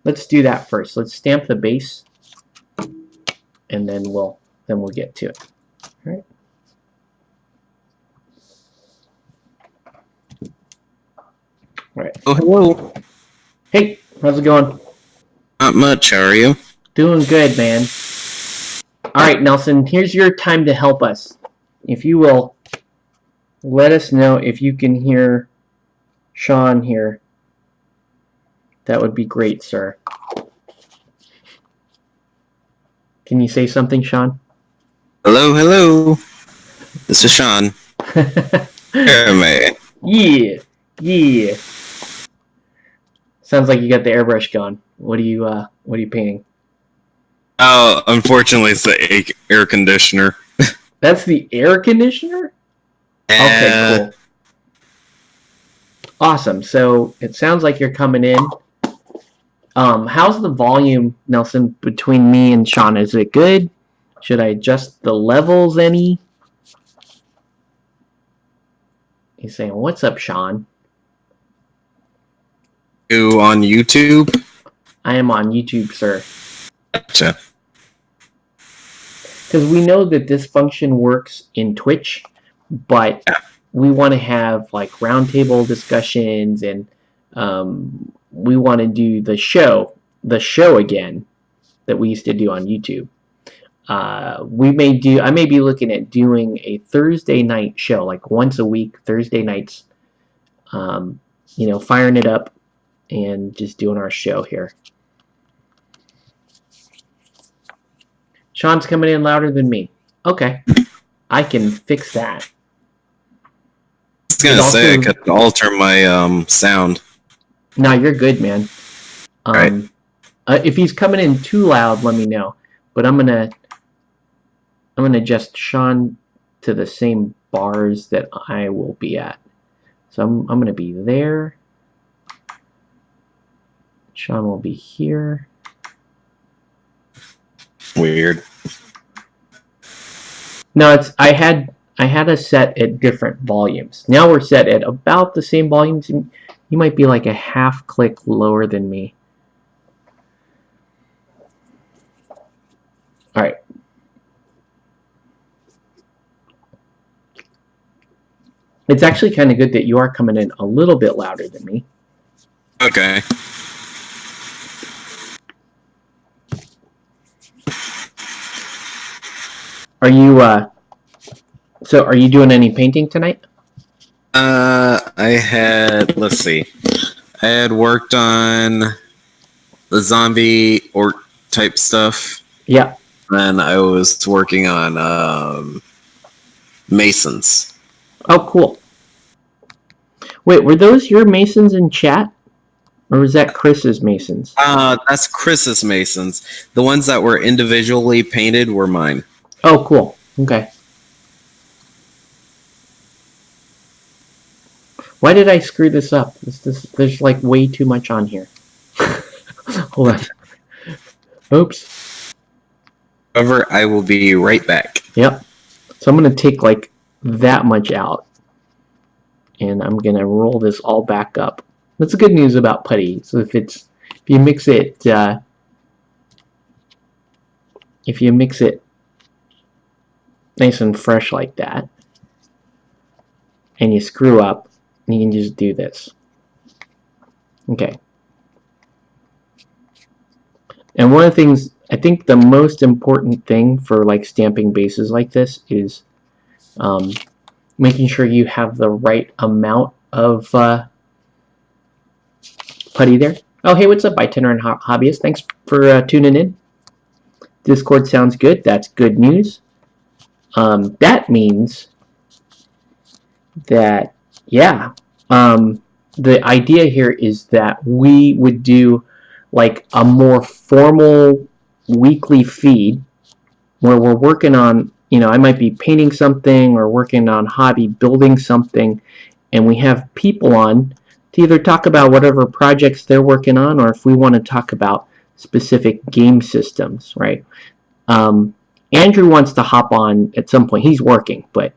Let's do that first. Let's stamp the base, and then we'll get to it. All right. All right. Oh, hello. Hey, how's it going? Not much. How are you? Doing good, man. All right, Nelson, here's your time to help us. If you will, let us know if you can hear Sean here. That would be great, sir. Can you say something, Sean? Hello, hello. This is Sean. Yeah, yeah. Sounds like you got the airbrush going. What are you painting? Oh, unfortunately, it's the air conditioner. That's the air conditioner? Okay, cool. Awesome. So it sounds like you're coming in. How's the volume, Nelson, between me and Sean? Is it good? Should I adjust the levels any? He's saying, "What's up, Sean?" You on YouTube? I am on YouTube, sir. Gotcha. Because we know that this function works in Twitch, but we want to have like roundtable discussions, and we want to do the show again that we used to do on YouTube. I may be looking at doing a Thursday night show, like once a week, Thursday nights. Firing it up and just doing our show here. Sean's coming in louder than me. Okay, I can fix that. I was gonna say I could alter my sound. No, you're good, man. Right. If he's coming in too loud, let me know. But I'm gonna adjust Sean to the same bars that I will be at. So I'm gonna be there. Sean will be here. Weird. No, I had us set at different volumes. Now we're set at about the same volumes. You might be like a half click lower than me. All right. It's actually kind of good that you are coming in a little bit louder than me. Okay. Are you are you doing any painting tonight? Let's see. I had worked on the zombie orc type stuff. Yeah. And I was working on masons. Oh, cool. Wait, were those your masons in chat? Or was that Chris's masons? That's Chris's masons. The ones that were individually painted were mine. Oh, cool. Okay. Why did I screw this up? There's like way too much on here. Hold on. Oops. However, I will be right back. Yep. So I'm going to take like that much out. And I'm going to roll this all back up. That's the good news about putty. So if you mix it nice and fresh like that, and you screw up, you can just do this. Okay. And one of the things, I think the most important thing for like stamping bases like this is making sure you have the right amount of putty there. Oh, hey, what's up, itinerant hobbyist? Thanks for tuning in. Discord sounds good. That's good news. That means that, yeah, the idea here is that we would do like a more formal weekly feed where we're working on, I might be painting something or working on hobby building something, and we have people on to either talk about whatever projects they're working on, or if we want to talk about specific game systems, right? Andrew wants to hop on at some point. He's working, but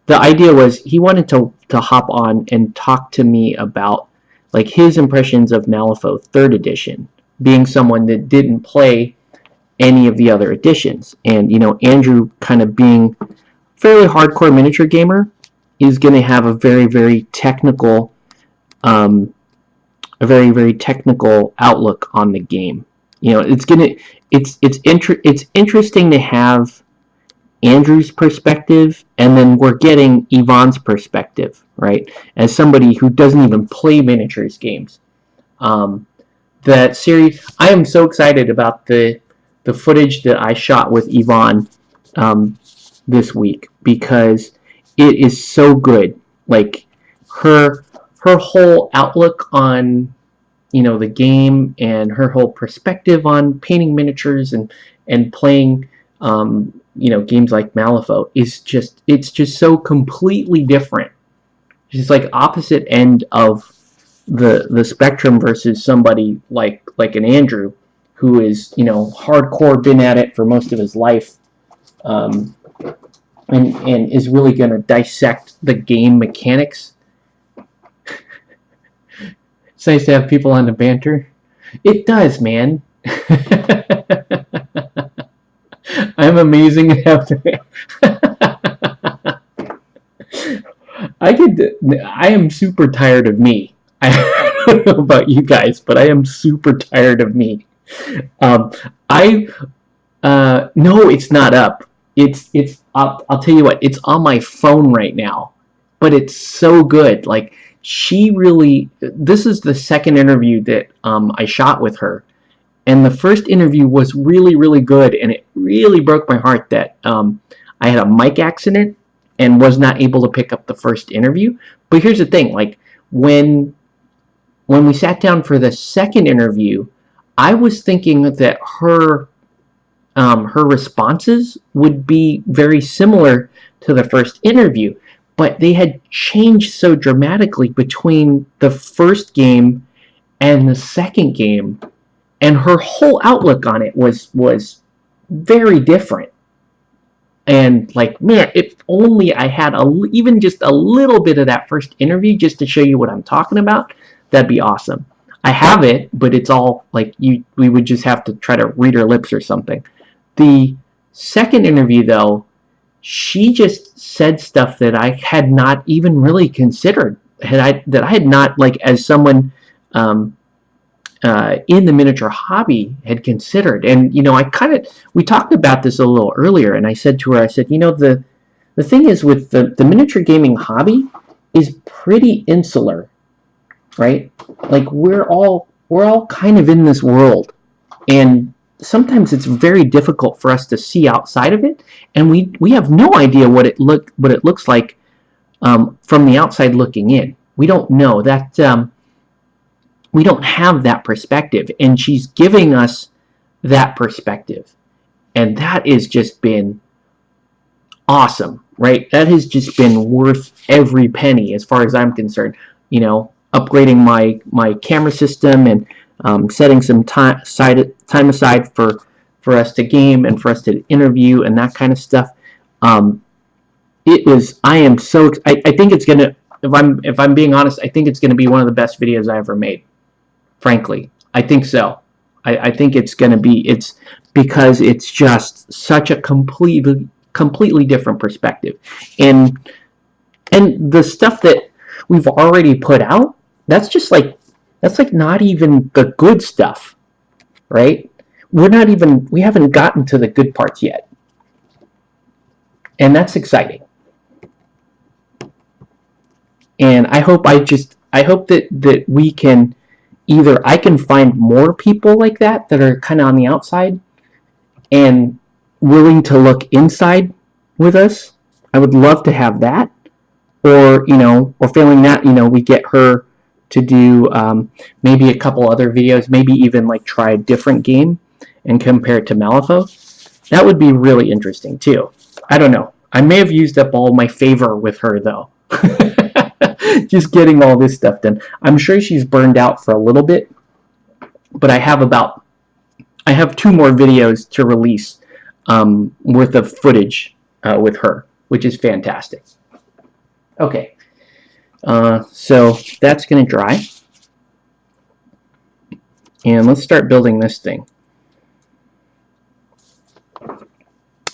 the idea was he wanted to hop on and talk to me about like his impressions of Malifaux 3rd edition, being someone that didn't play any of the other editions. And Andrew, kind of being a fairly hardcore miniature gamer, is going to have a very, very technical outlook on the game. it's interesting to have Andrew's perspective, and then we're getting Yvonne's perspective, right? As somebody who doesn't even play miniatures games. That series, I am so excited about the footage that I shot with Yvonne this week, because it is so good. Like her whole outlook on the game, and her whole perspective on painting miniatures and playing games like Malifaux is just so completely different. She's like opposite end of the spectrum versus somebody like an Andrew, who is hardcore, been at it for most of his life, and is really going to dissect the game mechanics. It's nice to have people on the banter. It does, man. I'm amazing at I am super tired of me. I don't know about you guys, but I am super tired of me. No, it's not up. I'll tell you what, it's on my phone right now, but it's so good. Like, this is the second interview that I shot with her, and the first interview was really, really good, and it really broke my heart that I had a mic accident and was not able to pick up the first interview. But here's the thing, like, when we sat down for the second interview, I was thinking that her responses would be very similar to the first interview, but they had changed so dramatically between the first game and the second game, and her whole outlook on it was very different. And like, man, if only I had even just a little bit of that first interview just to show you what I'm talking about, that'd be awesome. I have it, but it's all like we would just have to try to read her lips or something. The second interview, though, she just said stuff that I had not even really considered. That I had not, like, as someone in the miniature hobby, had considered. And we talked about this a little earlier, and I said to her, the thing is with the miniature gaming hobby is pretty insular, right? Like, we're all kind of in this world, and sometimes it's very difficult for us to see outside of it, and we have no idea what it looks like from the outside looking in. We don't know that. We don't have that perspective, and she's giving us that perspective, and that has just been awesome, right? That has just been worth every penny, as far as I'm concerned. Upgrading my camera system, and setting some time aside for us to game and for us to interview and that kind of stuff. I am so. I think it's gonna. If I'm being honest, I think it's gonna be one of the best videos I ever made. Frankly, I think so. I think it's going to be. It's because it's just such a completely different perspective, and the stuff that we've already put out, that's like not even the good stuff, right? We haven't gotten to the good parts yet, and that's exciting. And I hope that we can. Either I can find more people like that are kind of on the outside and willing to look inside with us. I would love to have that. Or failing that, we get her to do maybe a couple other videos, maybe even like try a different game and compare it to Malifaux. That would be really interesting too. I don't know. I may have used up all my favor with her, though. Just getting all this stuff done. I'm sure she's burned out for a little bit, but I have 2 more videos to release worth of footage with her, which is fantastic. Okay, so that's going to dry, and let's start building this thing.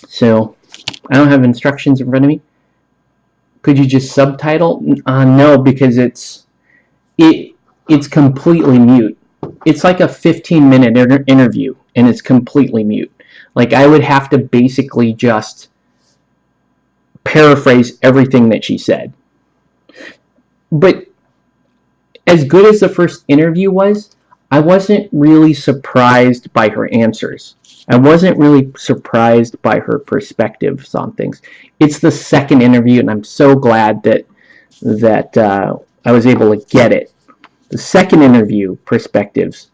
So I don't have instructions in front of me. Could you just subtitle? No, because it's completely mute. It's like a 15-minute interview, and it's completely mute. Like, I would have to basically just paraphrase everything that she said. But as good as the first interview was, I wasn't really surprised by her answers. I wasn't really surprised by her perspectives on things. It's the second interview, and I'm so glad that I was able to get it. The second interview perspectives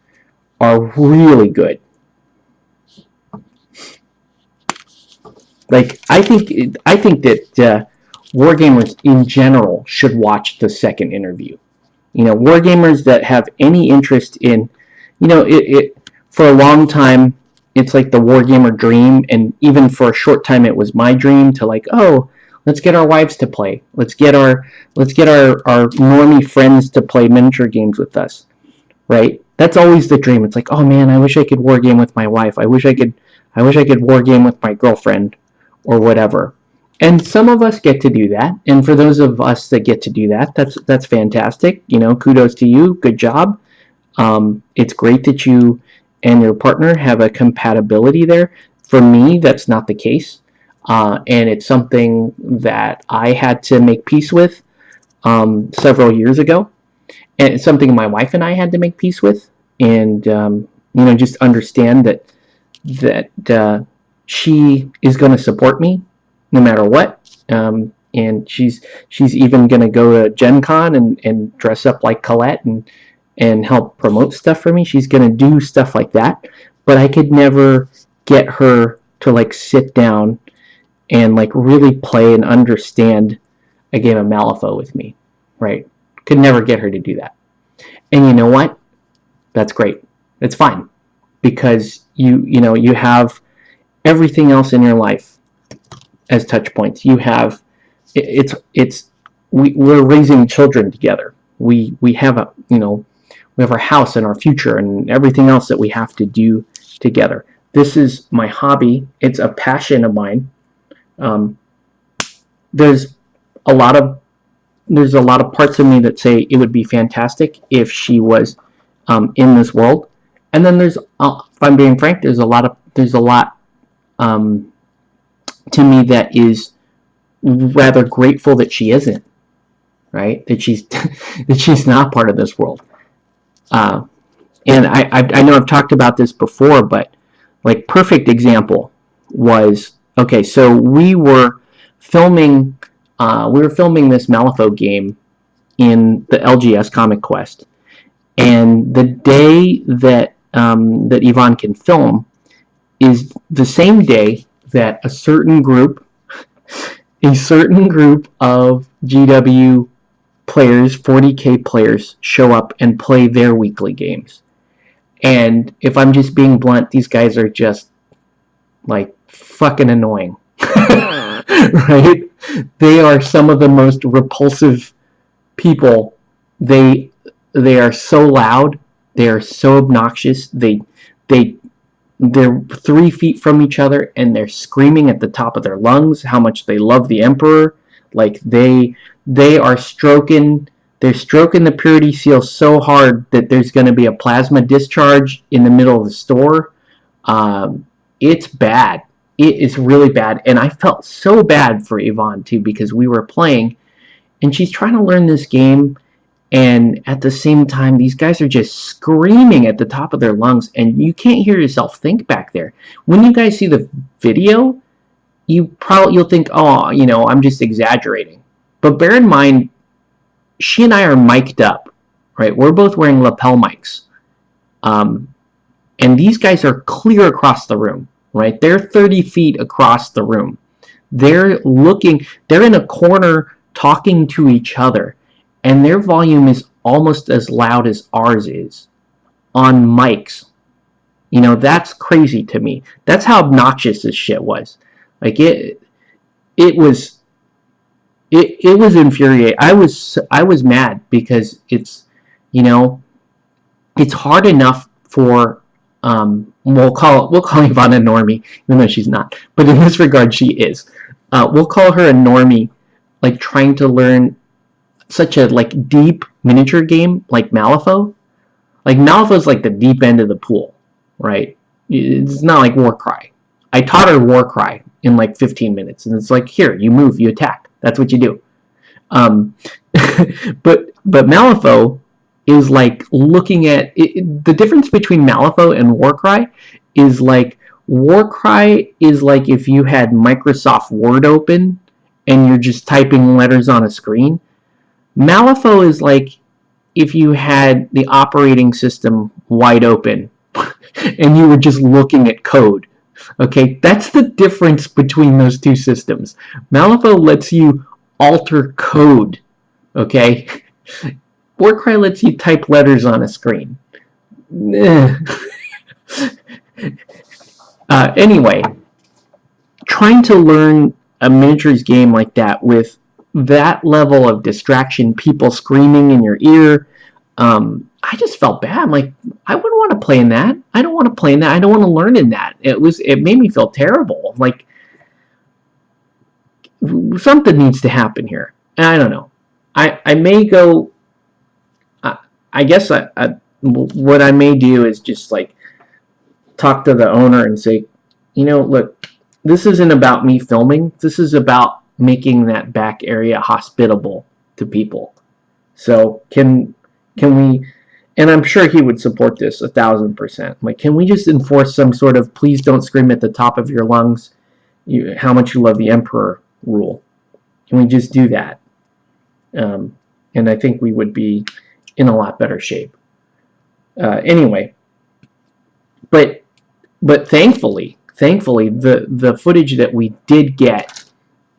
are really good. Like, I think that wargamers in general should watch the second interview. Wargamers that have any interest in, it for a long time, it's like the wargamer dream, and even for a short time, it was my dream to, like, oh, let's get our wives to play. Let's get our normie friends to play miniature games with us, right? That's always the dream. It's like, oh man, I wish I could wargame with my wife. I wish I could wargame with my girlfriend, or whatever. And some of us get to do that, and for those of us that get to do that, that's fantastic. Kudos to you. Good job. It's great that you and your partner have a compatibility there. For me, that's not the case, and it's something that I had to make peace with several years ago, and it's something my wife and I had to make peace with, and just understand that she is going to support me no matter what. And she's even going to go to Gen Con and dress up like Colette and help promote stuff for me. She's going to do stuff like that. But I could never get her to, like, sit down and, like, really play and understand a game of Malifaux with me, right? Could never get her to do that. And you know what? That's great. It's fine, because you have everything else in your life as touch points. You have we're raising children together. We have our house and our future and everything else that we have to do together. This is my hobby. It's a passion of mine. There's a lot of parts of me that say it would be fantastic if she was in this world. And then there's, if I'm being frank, there's a lot to me that is rather grateful that she isn't, right? That she's not part of this world. And I know I've talked about this before, but, like, perfect example was, okay, so we were filming this Malifaux game in the LGS Comic Quest, and the day that Yvonne can film is the same day that a certain group of GW players, 40K players, show up and play their weekly games. And if I'm just being blunt, these guys are just, like, fucking annoying. Right? They are some of the most repulsive people. They are so loud. They are so obnoxious. They're 3 feet from each other, and they're screaming at the top of their lungs how much they love the Emperor. Like, they are stroking the purity seal so hard that there's going to be a plasma discharge in the middle of the store. It's bad. It is really bad. And I felt so bad for Yvonne, too, because we were playing, and she's trying to learn this game, and at the same time, these guys are just screaming at the top of their lungs, and you can't hear yourself think back there. When you guys see the video, you'll think, oh, I'm just exaggerating. But bear in mind, she and I are mic'd up, right? We're both wearing lapel mics. And these guys are clear across the room, right? They're 30 feet across the room. They're in a corner talking to each other, and their volume is almost as loud as ours is on mics. That's crazy to me. That's how obnoxious this shit was. Like, it was infuriating. I was mad because it's hard enough for we'll call Yvonne a normie, even though she's not. But in this regard, she is. We'll call her a normie, like, trying to learn such a, like, deep miniature game like Malifaux. Like, Malifaux's like the deep end of the pool, right? It's not like Warcry. I taught her Warcry in like 15 minutes, and it's like, here, you move, you attack. That's what you do. Um, but Malifaux is like looking at the difference between Malifaux and Warcry is like Warcry is like if you had Microsoft Word open and you're just typing letters on a screen. Malifaux is like if you had the operating system wide open and you were just looking at code. Okay, that's the difference between those two systems. Malifaux lets you alter code. Okay, Warcry lets you type letters on a screen. Anyway, trying to learn a miniatures game like that with that level of distraction, people screaming in your ear, I just felt bad. I'm like, I wouldn't want to play in that. I don't want to play in that. I don't want to learn in that. It made me feel terrible. Like something needs to happen here. I don't know. I may go. I guess what I may do is just like talk to the owner and say, look, this isn't about me filming. This is about making that back area hospitable to people. So can we? And I'm sure he would support this 1,000%. Like, can we just enforce some sort of please don't scream at the top of your lungs, how much you love the Emperor rule? Can we just do that? And I think we would be in a lot better shape. Anyway, but thankfully, the footage that we did get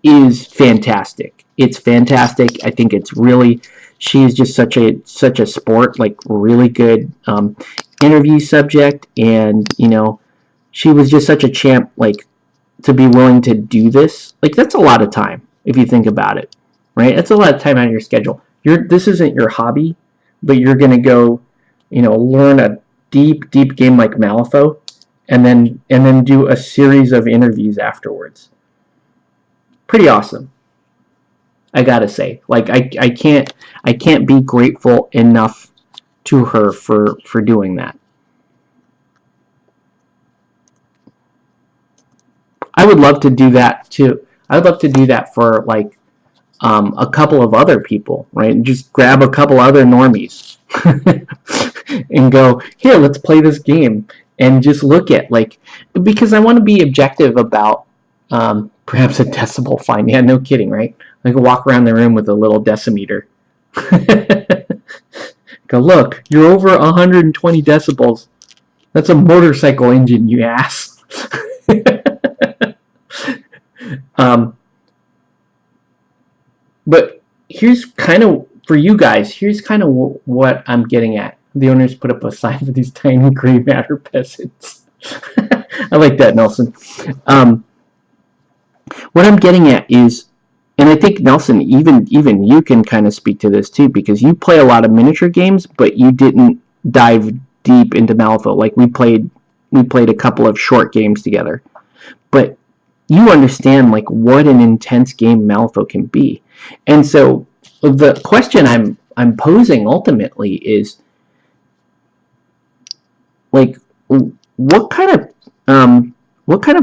is fantastic. It's fantastic. I think it's really, she's just such a sport, like really good interview subject, and she was just such a champ, like to be willing to do this. Like that's a lot of time if you think about it, right? That's a lot of time out of your schedule. This isn't your hobby, but you're gonna go, learn a deep game like Malifaux, and then do a series of interviews afterwards. Pretty awesome, I gotta say. Like I can't be grateful enough to her for doing that. I would love to do that too. I would love to do that for like a couple of other people, right? Just grab a couple other normies and go, here, let's play this game, and just look at like, because I want to be objective about perhaps a decibel fine. Yeah, no kidding, right? Like walk around the room with a little decimeter. Go, look, you're over 120 decibels. That's a motorcycle engine, you ass. But here's kind of, for you guys, here's kind of what I'm getting at. The owners put up a sign for these tiny gray matter peasants. I like that, Nelson. What I'm getting at is, and I think Nelson, even you can kind of speak to this too, because you play a lot of miniature games, but you didn't dive deep into Malifaux. Like we played a couple of short games together, but you understand like what an intense game Malifaux can be. And so the question I'm posing ultimately is, like, what kind of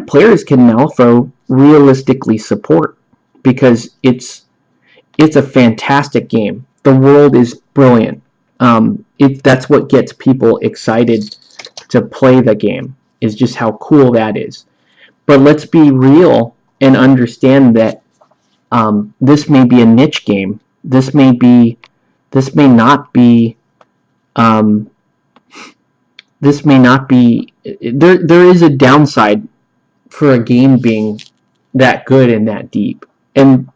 players can Malifaux realistically support? Because it's a fantastic game. The world is brilliant. That's what gets people excited to play the game, is just how cool that is. But let's be real and understand that this may be a niche game. This may not be. There is a downside for a game being that good and that deep. And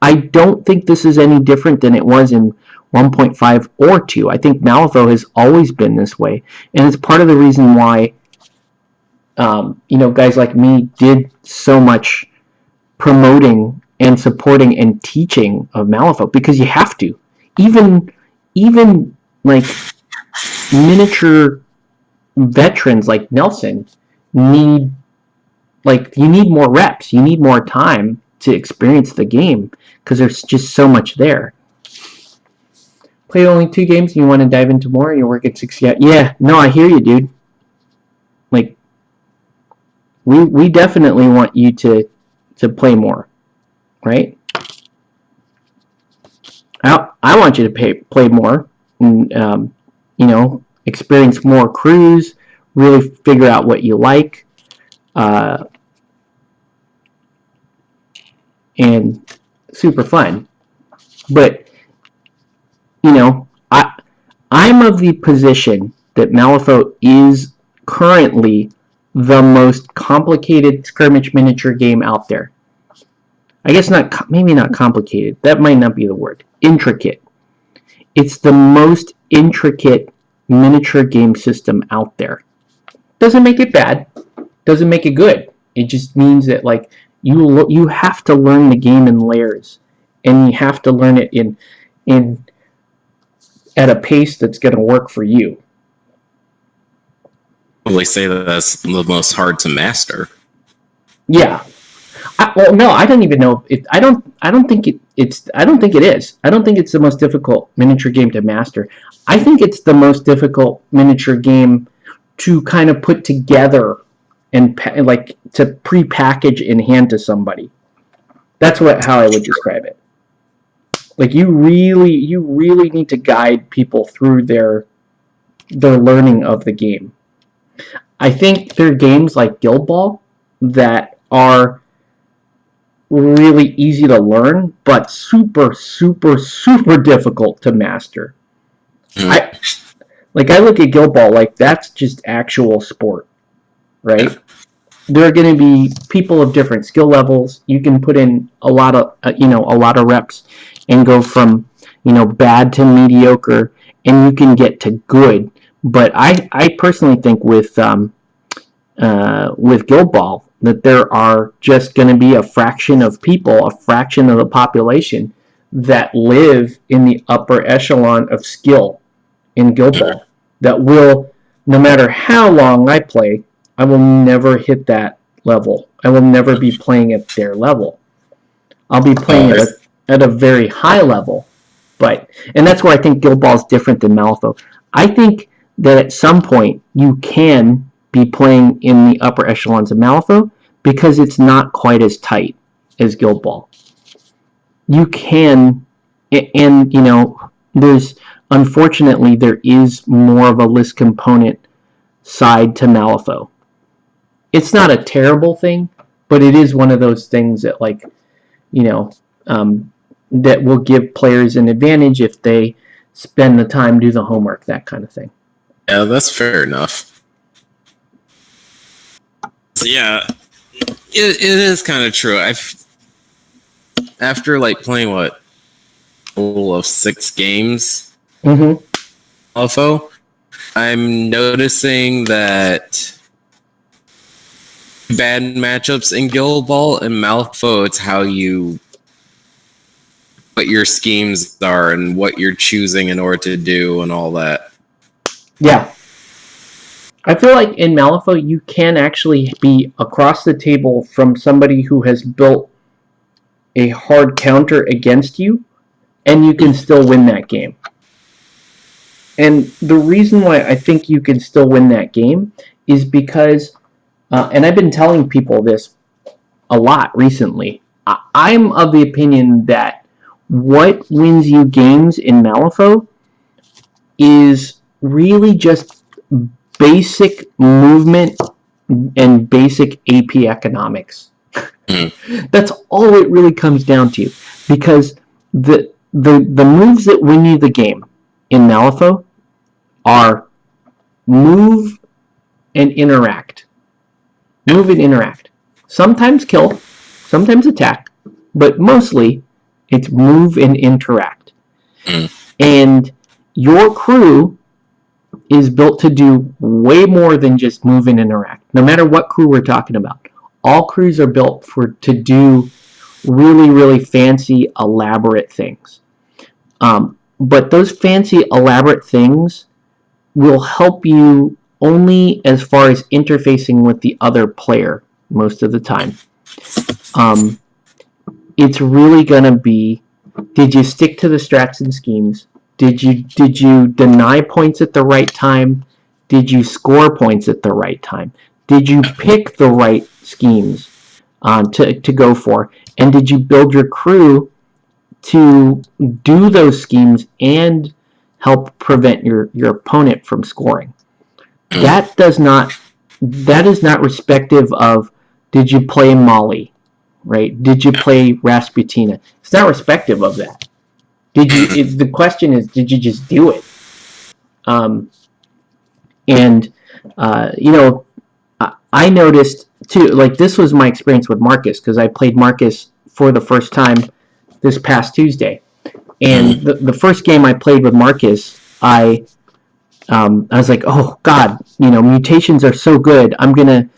I don't think this is any different than it was in 1.5 or 2. I think Malifaux has always been this way, and it's part of the reason why guys like me did so much promoting and supporting and teaching of Malifaux, because you have to. Even like miniature veterans like Nelson need, like, you need more reps, you need more time to experience the game, because there's just so much there. Played only 2 games and you want to dive into more, and you're working 6 yet. Yeah, no, I hear you, dude. Like, we definitely want you to play more, right? I want you to play more, and experience more crews, really figure out what you like, and super fun. But I'm of the position that Malifaux is currently the most complicated skirmish miniature game out there. I guess maybe not complicated. That might not be the word. Intricate. It's the most intricate miniature game system out there. Doesn't make it bad. Doesn't make it good. It just means that you have to learn the game in layers, and you have to learn it in at a pace that's going to work for you. Probably say that that's the most hard to master. Yeah. No, I don't even know. I don't think it is. I don't think it's the most difficult miniature game to master. I think it's the most difficult miniature game to kind of put together and to pre-package and hand to somebody. That's how I would describe it. Like you really need to guide people through their learning of the game. I think there are games like Guild Ball that are really easy to learn, but super, super, super difficult to master. I look at Guild Ball like that's just actual sport, right? There are going to be people of different skill levels. You can put in a lot of reps and go from bad to mediocre, and you can get to good. But I personally think with Guild Ball that there are just going to be a fraction of people, a fraction of the population that live in the upper echelon of skill in Guild Ball that will, no matter how long I play, I will never hit that level. I will never be playing at their level. I'll be playing at a very high level. And that's where I think Guild Ball is different than Malifaux. I think that at some point you can be playing in the upper echelons of Malifaux because it's not quite as tight as Guild Ball. You can, and unfortunately there is more of a list component side to Malifaux. It's not a terrible thing, but it is one of those things that that will give players an advantage if they spend the time, do the homework, that kind of thing. Yeah, that's fair enough. So yeah, it is kind of true. After playing a total of 6 games, Malifaux, I'm noticing that bad matchups in Guild Ball and Malifaux, it's what your schemes are and what you're choosing in order to do and all that. Yeah. I feel like in Malifaux you can actually be across the table from somebody who has built a hard counter against you, and you can still win that game. And the reason why I think you can still win that game is because, and I've been telling people this a lot recently, I'm of the opinion that what wins you games in Malifaux is really just basic movement and basic AP economics. That's all it really comes down to, because the moves that win you the game in Malifaux are move and interact. Move and interact. Sometimes kill, sometimes attack, but mostly it's move and interact. And your crew is built to do way more than just move and interact. No matter what crew we're talking about. All crews are built to do really, really fancy, elaborate things. But those fancy, elaborate things will help you only as far as interfacing with the other player most of the time. It's really going to be, did you stick to the strats and schemes? Did you deny points at the right time? Did you score points at the right time? Did you pick the right schemes to go for? And did you build your crew to do those schemes and help prevent your opponent from scoring? That is not respective of, did you play Molly, right? Did you play Rasputina? It's not respective of that. The question is, did you just do it? I noticed too, like, this was my experience with Marcus, because I played Marcus for the first time this past Tuesday. And the first game I played with Marcus, I was like, oh God, mutations are so good. I'm gonna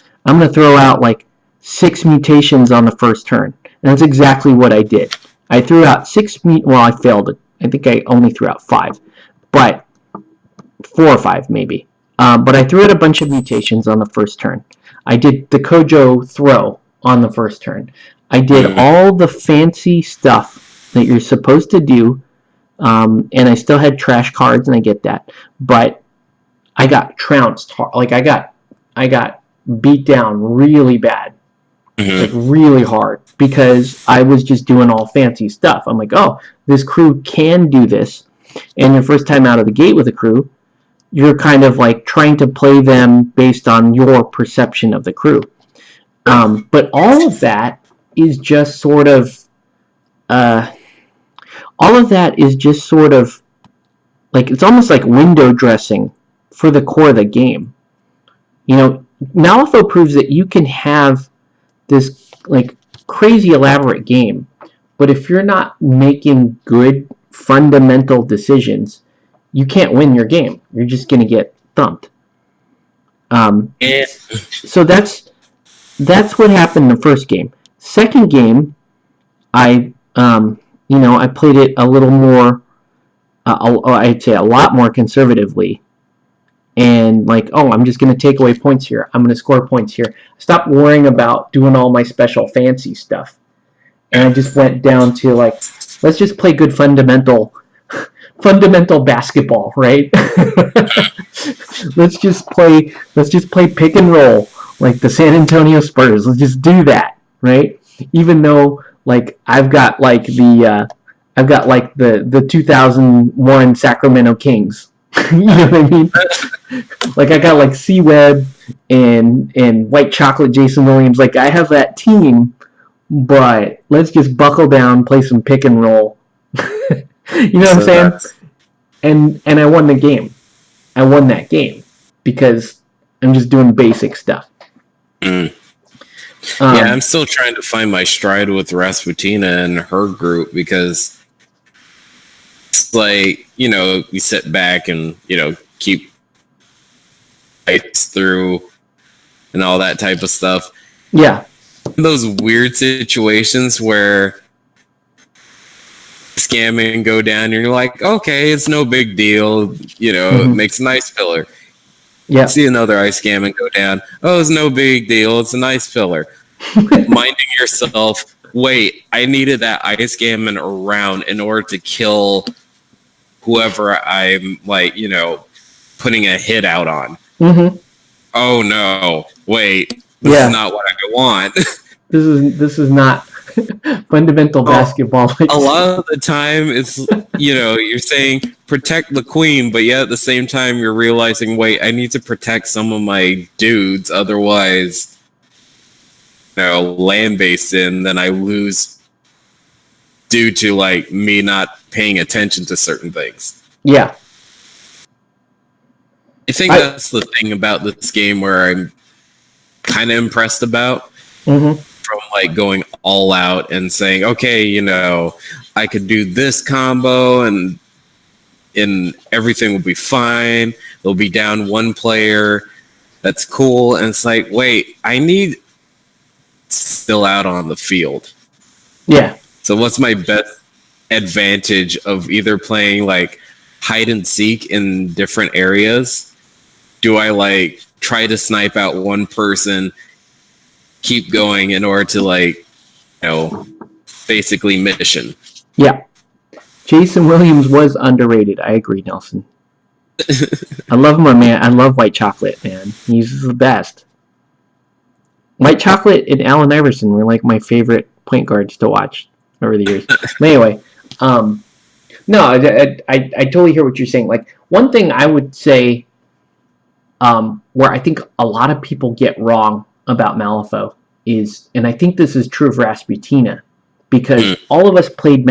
throw out like 6 mutations on the first turn. And that's exactly what I did. I threw out 6. Well, I failed it. I think I only threw out 5, but 4 or 5 maybe. But I threw out a bunch of mutations on the first turn. I did the Kojo throw on the first turn. I did all the fancy stuff that you're supposed to do, and I still had trash cards, and I get that. But I got trounced hard. Like, I got beat down really bad, like really hard, because I was just doing all fancy stuff. I'm like, oh, this crew can do this. And your first time out of the gate with a crew, you're kind of like trying to play them based on your perception of the crew. But all of that is just sort of, like, it's almost like window dressing for the core of the game. Malifaux proves that you can have this like crazy elaborate game, but if you're not making good fundamental decisions, you can't win your game. You're just going to get thumped. So that's what happened in the first game. Second game, I played it a little more, I'd say a lot more conservatively. And like, oh, I'm just going to take away points here. I'm going to score points here. Stop worrying about doing all my special fancy stuff. And I just went down to like, let's just play good fundamental basketball, right? let's just play pick and roll like the San Antonio Spurs. Let's just do that, right? Even though like I've got like the 2001 Sacramento Kings. You know what I mean? Like, I got like C-Web and White Chocolate Jason Williams. Like, I have that team, but let's just buckle down, play some pick and roll. You know what I'm saying? And I won the game. I won that game because I'm just doing basic stuff. Yeah, I'm still trying to find my stride with Rasputina and her group, because it's like, you sit back and, keep fights through and all that type of stuff. Yeah. Those weird situations where scamming go down and you're like, okay, it's no big deal. It makes a nice filler. Yeah. See another ice scamming go down. Oh, it's no big deal. It's a nice filler. Minding yourself, wait, I needed that ice scamming around in order to kill whoever I'm like, putting a hit out on. Oh no, wait, this is not what I want. This is not fundamental basketball. A lot of the time it's, you're saying protect the queen, but yet at the same time you're realizing, wait, I need to protect some of my dudes, otherwise, land based in, then I lose due to like me not paying attention to certain things. Yeah. I think that's the thing about this game where I'm kind of impressed about, from like going all out and saying, okay, I could do this combo and everything will be fine. They'll be down one player. That's cool. And it's like, wait, I need still out on the field. Yeah. So what's my best advantage of either playing like hide and seek in different areas? Do I like try to snipe out one person, keep going in order to like, basically mission? Yeah. Jason Williams was underrated. I agree, Nelson. I love my man. I love White Chocolate, man. He's the best. White Chocolate and Allen Iverson were like my favorite point guards to watch over the years. But anyway, no, I totally hear what you're saying. Like, one thing I would say, where I think a lot of people get wrong about Malifaux is, and I think this is true of Rasputina, because all of us played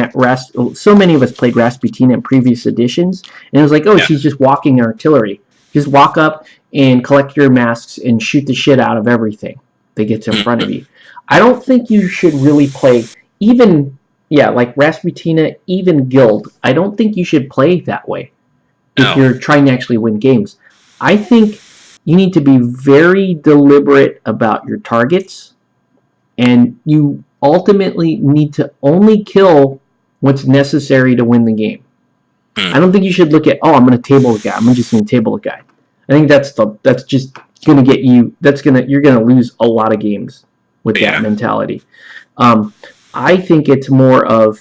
so many of us played Rasputina in previous editions, and it was like, oh, she's just walking artillery. Just walk up and collect your masks and shoot the shit out of everything that gets in front of you. I don't think you should really play, even, like Rasputina, even Guild. I don't think you should play that way if you're trying to actually win games. I think you need to be very deliberate about your targets, and you ultimately need to only kill what's necessary to win the game. I don't think you should look at, I'm going to table a guy. I'm just going to table a guy. I think that's just going to get you. You're going to lose a lot of games with that mentality. I think it's more along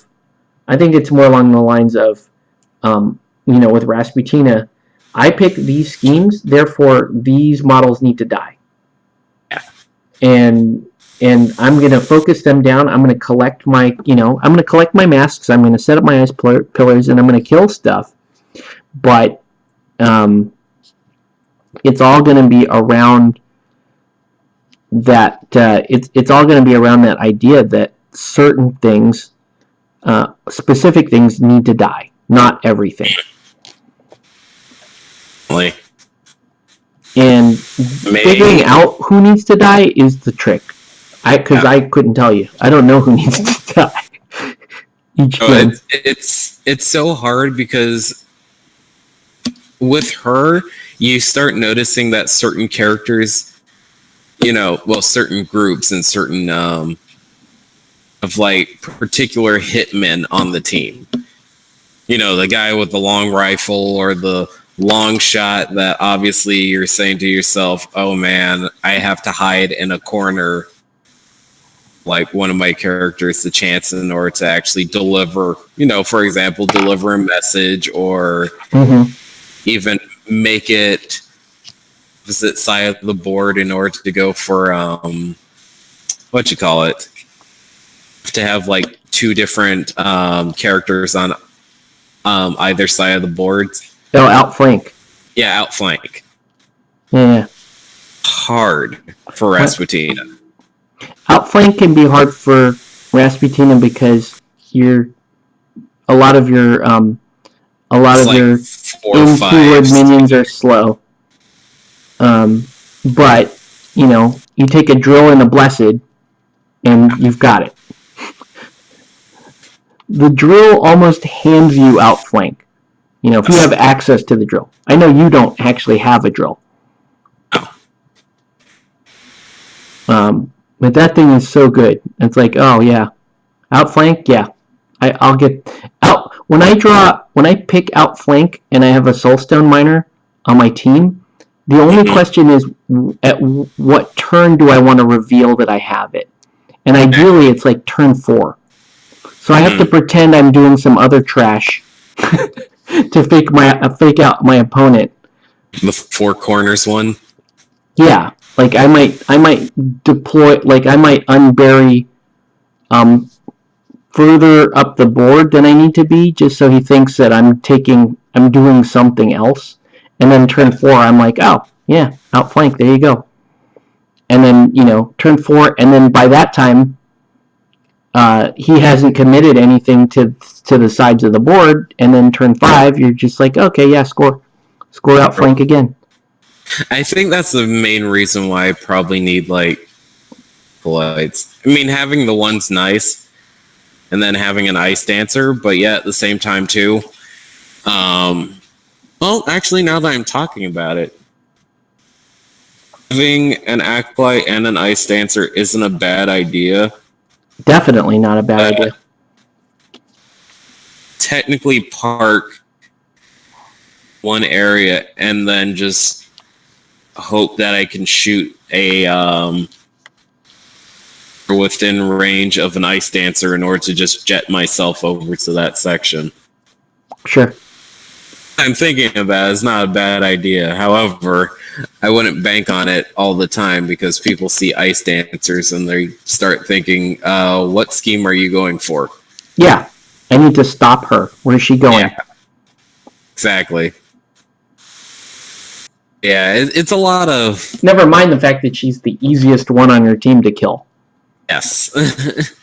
the lines of, with Rasputina, I pick these schemes, therefore these models need to die. Yeah. And I'm going to focus them down. I'm going to collect my masks. I'm going to set up my ice pillars, and I'm going to kill stuff. But it's all going to be around that. It's all going to be around that idea that certain things, specific things, need to die. Not everything. And figuring out who needs to die is the trick. Because I couldn't tell you. I don't know who needs to die. It's so hard because with her, you start noticing that certain characters, certain groups and certain of like particular hitmen on the team. The guy with the long rifle or the long shot that obviously you're saying to yourself, oh man, I have to hide in a corner like one of my characters the chance in order to actually deliver, for example, deliver a message or even make it visit side of the board in order to go for to have like two different characters on either side of the board. Oh, outflank. Yeah, outflank. Yeah. Hard for Rasputina. Outflank can be hard for Rasputina because a lot of your in-keyword minions are slow. But you take a drill and a blessed, and you've got it. The drill almost hands you outflank. If you have access to the drill. I know you don't actually have a drill. But that thing is so good. It's like, oh yeah, outflank, yeah. I'll get out when I pick outflank and I have a soulstone miner on my team. The only question is, at what turn do I want to reveal that I have it? And ideally, it's like turn 4. So I have to pretend I'm doing some other trash to fake out my opponent. The 4 corners one. Yeah. Like I might deploy, like I might unbury further up the board than I need to be, just so he thinks that I'm doing something else. And then turn 4, I'm like, oh yeah, outflank, there you go. And then turn 4, and then by that time, he hasn't committed anything to the sides of the board. And then turn 5, you're just like, okay, yeah, score outflank again. I think that's the main reason why I probably need like lights. I mean, having the one's nice, and then having an ice dancer, but yeah, at the same time too. Well, actually, now that I'm talking about it, having an acolyte and an ice dancer isn't a bad idea. Definitely not a bad idea. Technically, park one area and then just hope that I can shoot a within range of an ice dancer in order to just jet myself over to that section. Sure. I'm thinking about it. It's not a bad idea. However, I wouldn't bank on it all the time because people see ice dancers and they start thinking, what scheme are you going for? Yeah, I need to stop her. Where's she going? Yeah, exactly. Yeah, it's a lot of... Never mind the fact that she's the easiest one on your team to kill. Yes.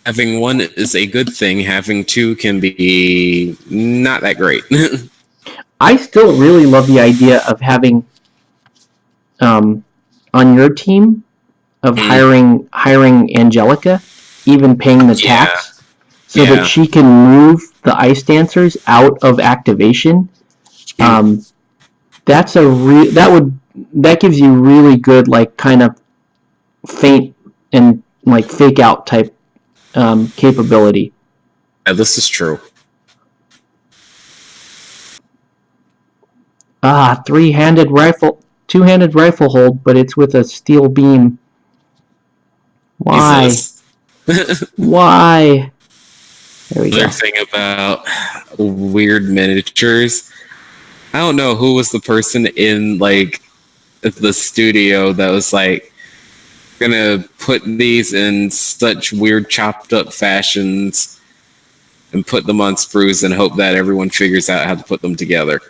Having one is a good thing. Having two can be not that great. I still really love the idea of having on your team of hiring Angelica, even paying the tax, so that she can move the ice dancers out of activation. That's that gives you really good like kind of feint and like fake out type capability. Yeah, this is true. Two-handed rifle hold, but it's with a steel beam. Why? Why? There we go. Another thing about weird miniatures, I don't know who was the person in like the studio that was like, gonna put these in such weird chopped up fashions and put them on sprues and hope that everyone figures out how to put them together.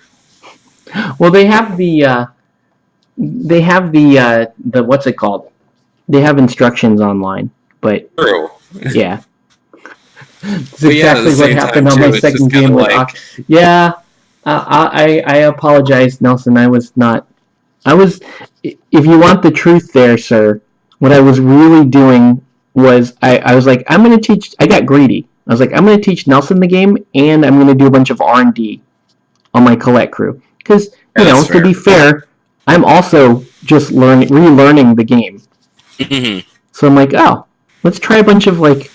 Well, they have the what's it called? They have instructions online, but True. Yeah. It's exactly what happened on my second game with Yeah. I apologize, Nelson. If you want the truth there, sir, what I was really doing was I was like, I'm going to teach, I got greedy. I was like, I'm going to teach Nelson the game, and I'm going to do a bunch of R&D on my Colette crew. Because, to be fair, I'm also just relearning the game. Mm-hmm. So I'm like, oh, let's try a bunch of like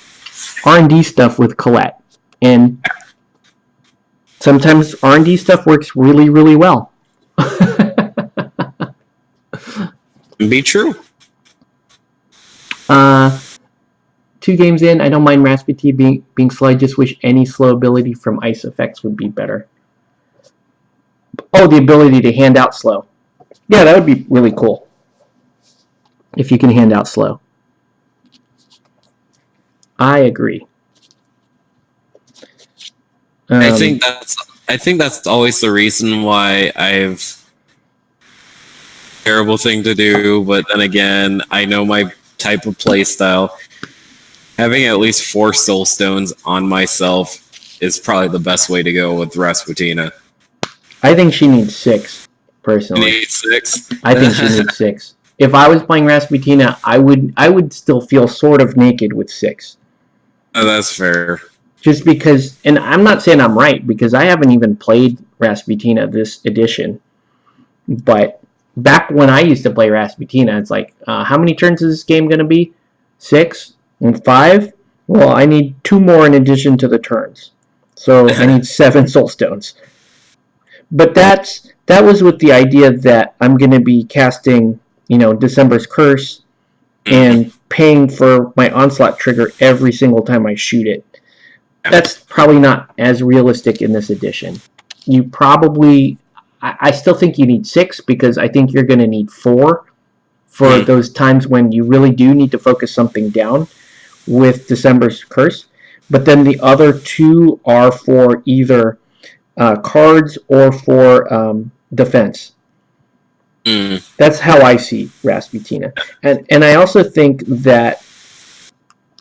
R&D stuff with Colette. And sometimes R&D stuff works really, really well. Be true. 2 games in, I don't mind Rasputin being slow. I just wish any slow ability from ice effects would be better. Oh, the ability to hand out slow. Yeah, that would be really cool. If you can hand out slow. I agree. I think that's always the reason why I've terrible thing to do, but then again, I know my type of play style. Having at least 4 soul stones on myself is probably the best way to go with Rasputina. I think she needs 6, personally. She needs 6? I think she needs 6. If I was playing Rasputina, I would still feel sort of naked with 6. Oh, that's fair. Just because, and I'm not saying I'm right, because I haven't even played Rasputina this edition. But back when I used to play Rasputina, it's like, how many turns is this game going to be? 6? And 5? Well, I need 2 more in addition to the turns. So I need 7 soul stones. But that was with the idea that I'm going to be casting, December's Curse and paying for my onslaught trigger every single time I shoot it. That's probably not as realistic in this edition. I still think you need 6, because I think you're going to need 4 for those times when you really do need to focus something down with December's Curse. But then the other 2 are for either cards or for defense. That's how I see Rasputina. And I also think that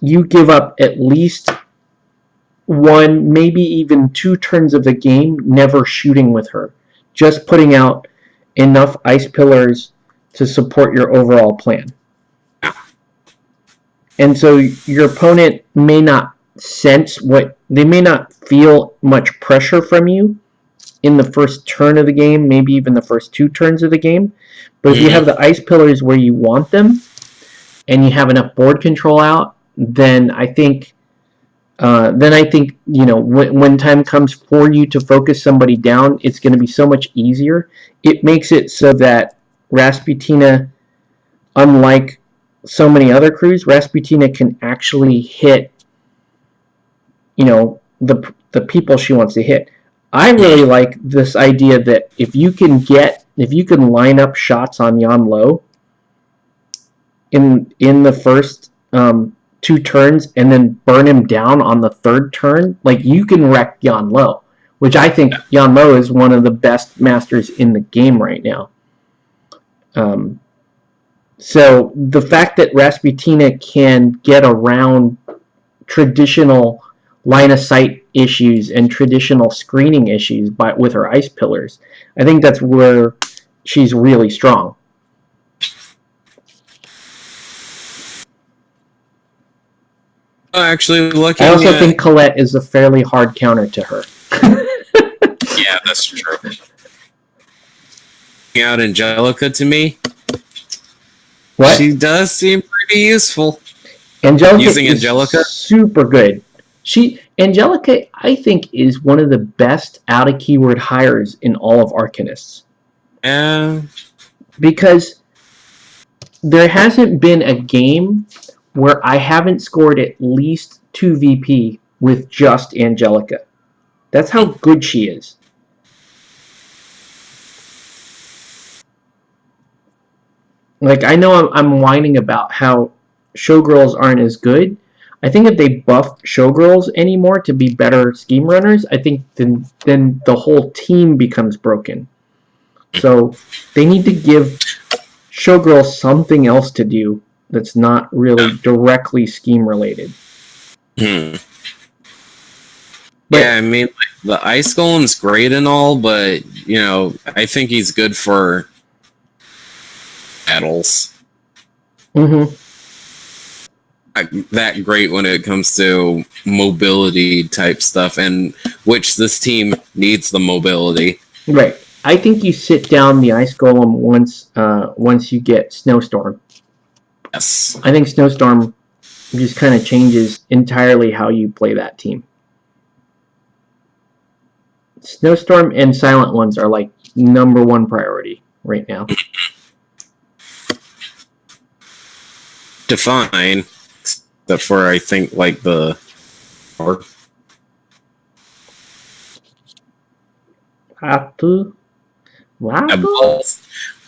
you give up at least 1, maybe even 2 turns of the game never shooting with her. Just putting out enough ice pillars to support your overall plan. And so your opponent may not they may not feel much pressure from you in the first turn of the game, maybe even the first 2 turns of the game. But if you have the ice pillars where you want them, and you have enough board control out, then I think when time comes for you to focus somebody down, it's going to be so much easier. It makes it so that Rasputina, unlike so many other crews, Rasputina can actually hit, the people she wants to hit. I really like this idea that if you can get if you can line up shots on Yan Lo in the first 2 turns and then burn him down on the 3rd turn, like, you can wreck Yan Lo, which I think Yan Lo is one of the best masters in the game right now. So the fact that Rasputina can get around traditional line of sight issues and traditional screening issues with her ice pillars, I think that's where she's really strong. Actually, I also think Colette is a fairly hard counter to her. Yeah, that's true. Out Angelica to me. What? She does seem pretty useful. Using Angelica? Super good. Angelica, I think, is one of the best out of keyword hires in all of Arcanists. Because there hasn't been a game where I haven't scored at least 2 VP with just Angelica. That's how good she is. Like, I know I'm whining about how Showgirls aren't as good. I think if they buff Showgirls anymore to be better scheme runners, I think then the whole team becomes broken. So they need to give Showgirls something else to do that's not really directly scheme related. But, yeah, I mean, the Ice Golem's great and all, but, you know, I think he's good for battles. That great when it comes to mobility type stuff, and which this team needs the mobility. Right. I think you sit down the Ice Golem once you get Snowstorm. Yes. I think Snowstorm just kind of changes entirely how you play that team. Snowstorm and Silent Ones are like #1 priority right now. Define, except for I think like the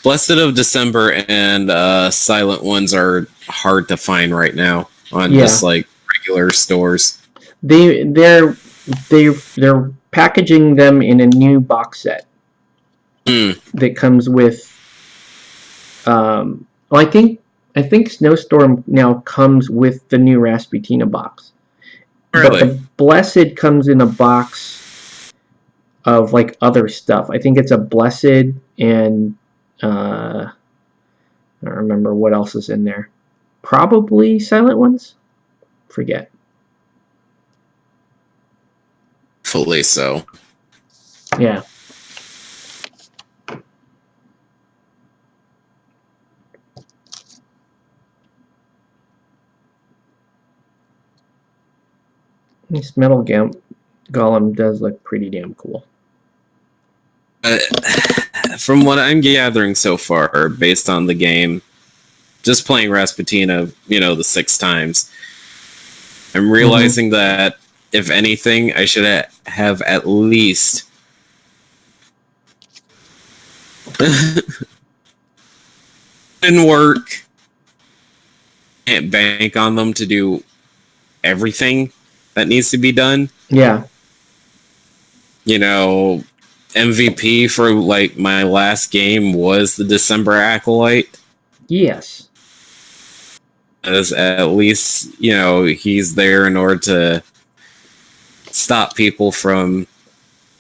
Blessed of December and Silent Ones are hard to find right now on just like regular stores. They're packaging them in a new box set that comes with. I think Snowstorm now comes with the new Rasputina box. Really? But the Blessed comes in a box of like other stuff. I think it's a Blessed and I don't remember what else is in there. Probably Silent Ones? Forget. Fully so. Yeah. This metal golem does look pretty damn cool. From what I'm gathering so far, based on the game, just playing Rasputina, you know, the 6 times, I'm realizing that, if anything, I should have at least in work. Can't bank on them to do everything that needs to be done. Yeah. You know, MVP for like my last game was the December Acolyte. Yes. As at least, you know, he's there in order to stop people from,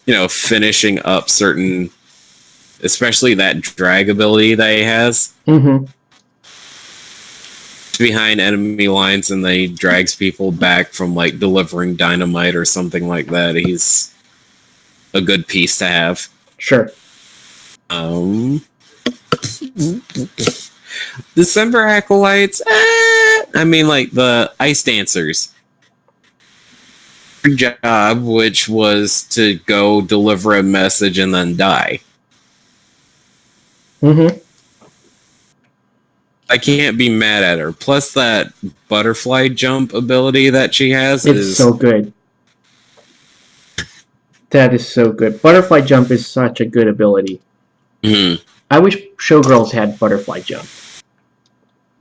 you know, finishing up certain, especially that drag ability that he has. Behind enemy lines, and then he drags people back from like delivering dynamite or something like that. He's a good piece to have. Sure. December Acolytes, I mean, like the Ice Dancers. Their job, which was to go deliver a message and then die. I can't be mad at her. Plus, that butterfly jump ability that she has is so good. That is so good. Butterfly jump is such a good ability. I wish Showgirls had butterfly jump.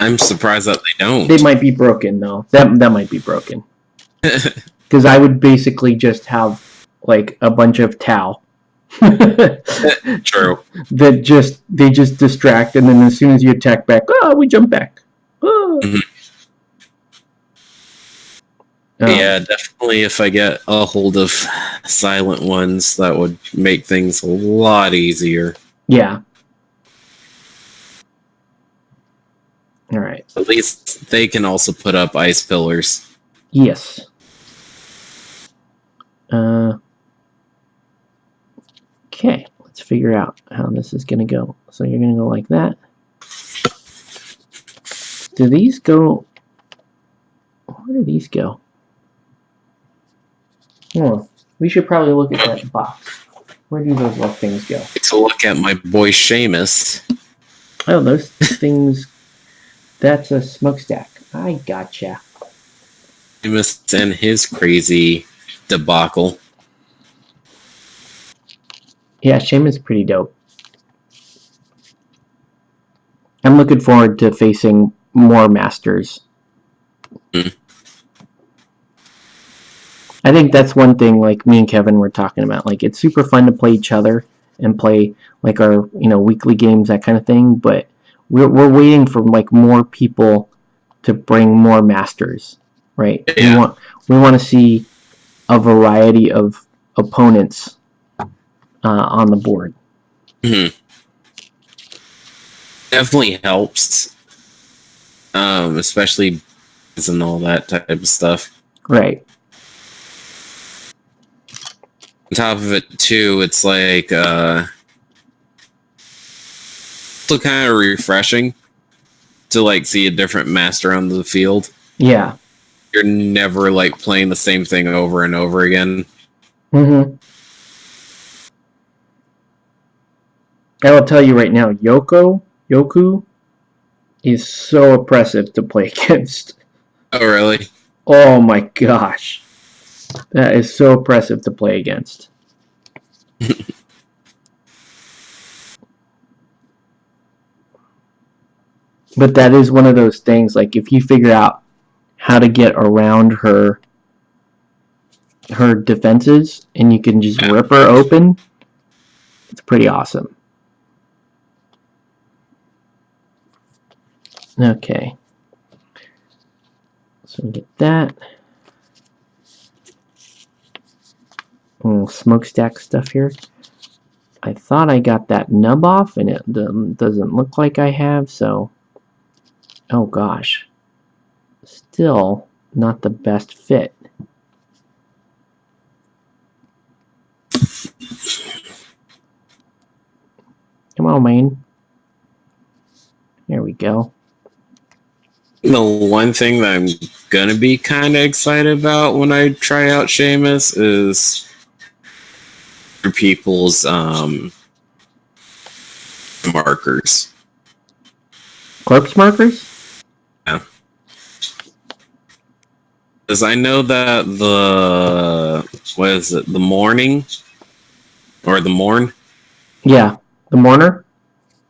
I'm surprised that they don't. They might be broken though. That might be broken. Because I would basically just have like a bunch of Tau. True. They just distract, and then as soon as you attack back, we jump back. Mm-hmm. Yeah, definitely. If I get a hold of silent ones, that would make things a lot easier. Yeah. All right. At least they can also put up ice pillars. Yes. Okay, let's figure out how this is going to go. So you're going to go like that. Do these go... Where do these go? We should probably look at that box. Where do those little things go? Take a look at my boy Seamus. Oh, those things... That's a smokestack. I gotcha. Seamus and his crazy debacle. Yeah, Seamus is pretty dope. I'm looking forward to facing more masters. I think that's one thing, like me and Kevin were talking about. Like, it's super fun to play each other and play like our weekly games, that kind of thing. But we're waiting for like more people to bring more masters, right? Yeah. We want to see a variety of opponents on the board. Mm-hmm. Definitely helps, especially and all that type of stuff. Right. On top of it, too, it's like still kind of refreshing to like see a different master on the field. Yeah. You're never like playing the same thing over and over again. Mm-hmm. I will tell you right now, Yoku is so oppressive to play against. Oh, really? Oh my gosh. That is so oppressive to play against. But that is one of those things, like if you figure out how to get around her defenses and you can just rip her open, it's pretty awesome. Okay. So we get that. Smokestack stuff here. I thought I got that nub off, and it doesn't look like I have, so... Oh gosh. Still not the best fit. Come on, man. There we go. The one thing that I'm gonna be kind of excited about when I try out Seamus is for people's markers. Corpse markers? Yeah. Because I know that the morning? Or the morn? Yeah, the mourner?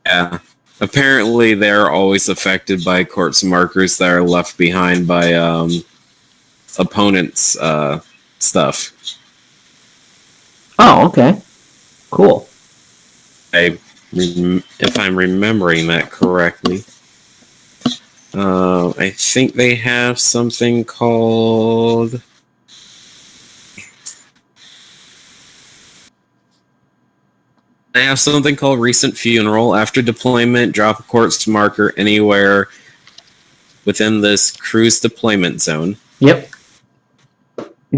Yeah. Apparently they're always affected by corpse markers that are left behind by opponents' stuff. Oh, okay. Cool. If I'm remembering that correctly. I think they have something called... They have something called Recent Funeral. After deployment, drop a corpse marker anywhere within this cruise deployment zone. Yep.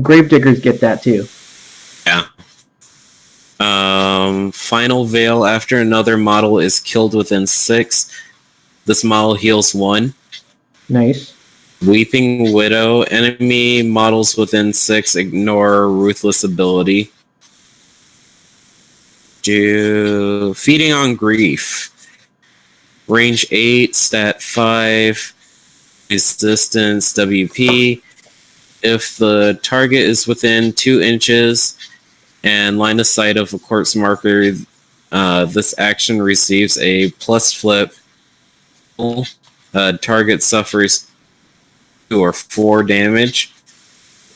Gravediggers get that too. Yeah. Final Veil. After another model is killed within 6, this model heals 1. Nice. Weeping Widow. Enemy models within 6 ignore Ruthless ability. Feeding on Grief. Range 8, stat 5, resistance WP. If the target is within 2 inches and line of sight of a corpse marker, This action receives a plus flip. Target suffers 2 or 4 damage.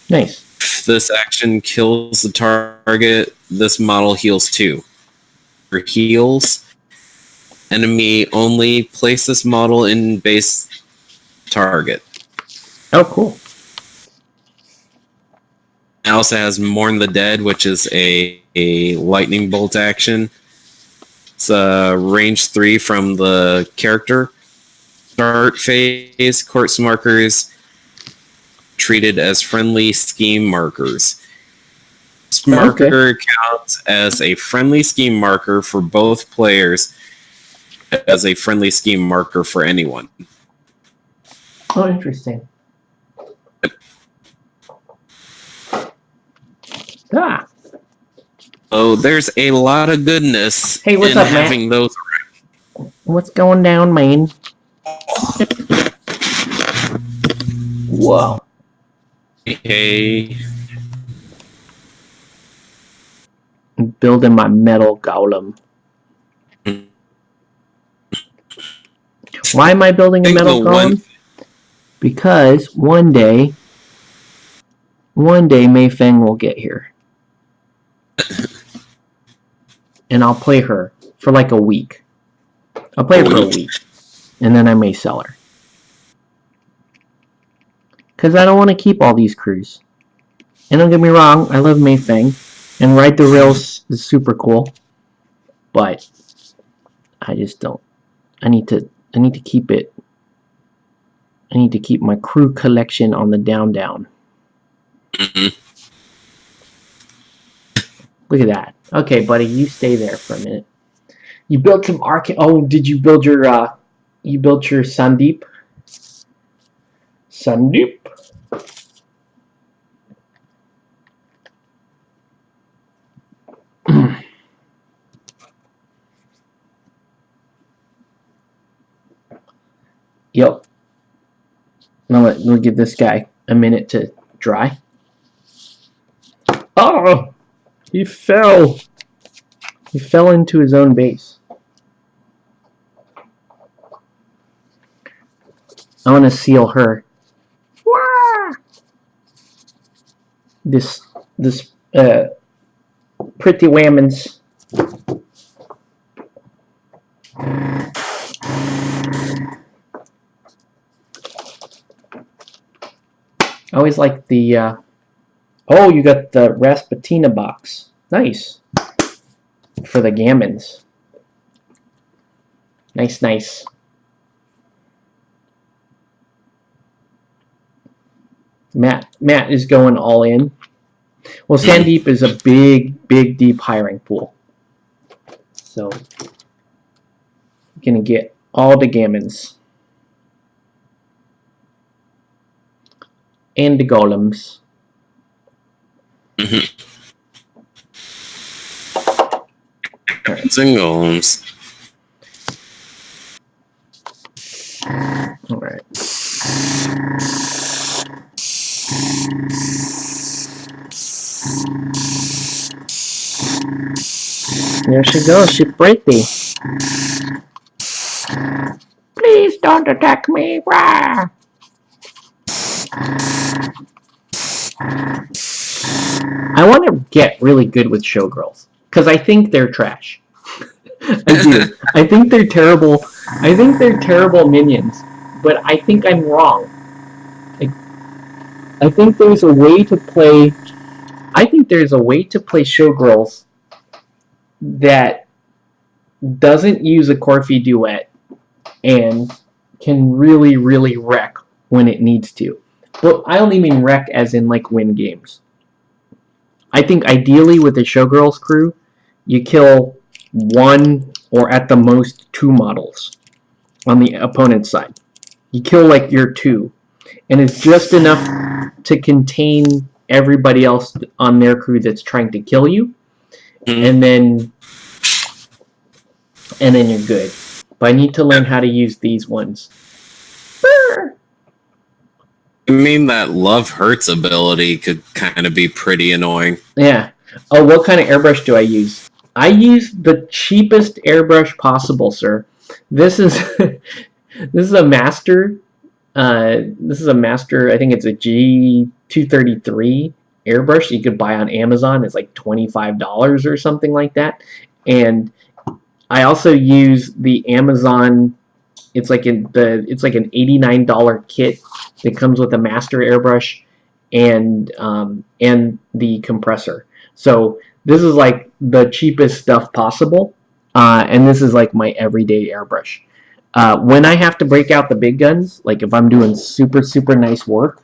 Nice. If this action kills the target, this model heals 2. For heals, enemy only place this model in base target. Oh, cool. It also has Mourn the Dead, which is a lightning bolt action. It's range 3 from the character. Start phase, corpse markers treated as friendly scheme markers. This marker counts as a friendly scheme marker for both players, as a friendly scheme marker for anyone. Oh, interesting. Ah. Oh, there's a lot of goodness in up, having Matt? those. What's going down, man? Whoa. Hey. I'm building my metal golem. Why am I building a metal golem? Because one day Mei Feng will get here. And I'll play her for like a week. I'll play her for a week. And then I may sell her. Because I don't want to keep all these crews. And don't get me wrong, I love Mei Feng. And Ride the Rails is super cool. But I just don't. I need to keep it. I need to keep my crew collection on the down. Look at that. Okay, buddy, you stay there for a minute. You built some Oh, did you build your Sandeep? Sandeep. Yep. Now we'll give this guy a minute to dry. Oh! He fell! He fell into his own base. I want to seal her. This pretty whammons. I always like the oh, you got the Rasputina box. Nice. For the gammons. Nice. Matt is going all in. Well, Sandeep is a big, deep hiring pool. So, you're going to get all the gammons. And the golems. And golems. Alright. There she goes, she's pretty. Please don't attack me. Rah! I want to get really good with showgirls. Because I think they're trash. I do. I think they're terrible. I think they're terrible minions. But I think I'm wrong. I think there's a way to play... I think there's a way to play showgirls that doesn't use a Corfi duet and can really, really wreck when it needs to. But I only mean wreck as in like win games. I think ideally with a showgirls crew, you kill 1 or at the most 2 models on the opponent's side. You kill like your 2, and it's just enough to contain everybody else on their crew that's trying to kill you, and then you're good. But I need to learn how to use these ones. I mean, that Love Hurts ability could kind of be pretty annoying. Yeah. Oh, what kind of airbrush do I use? I use the cheapest airbrush possible, sir. This is this is a master. This is a master. I think it's a G233 airbrush you could buy on Amazon. It's like $25 or something like that. And I also use the Amazon. It's like an $89 kit that comes with a master airbrush and the compressor. So this is like the cheapest stuff possible, and this is like my everyday airbrush. When I have to break out the big guns, like if I'm doing super nice work,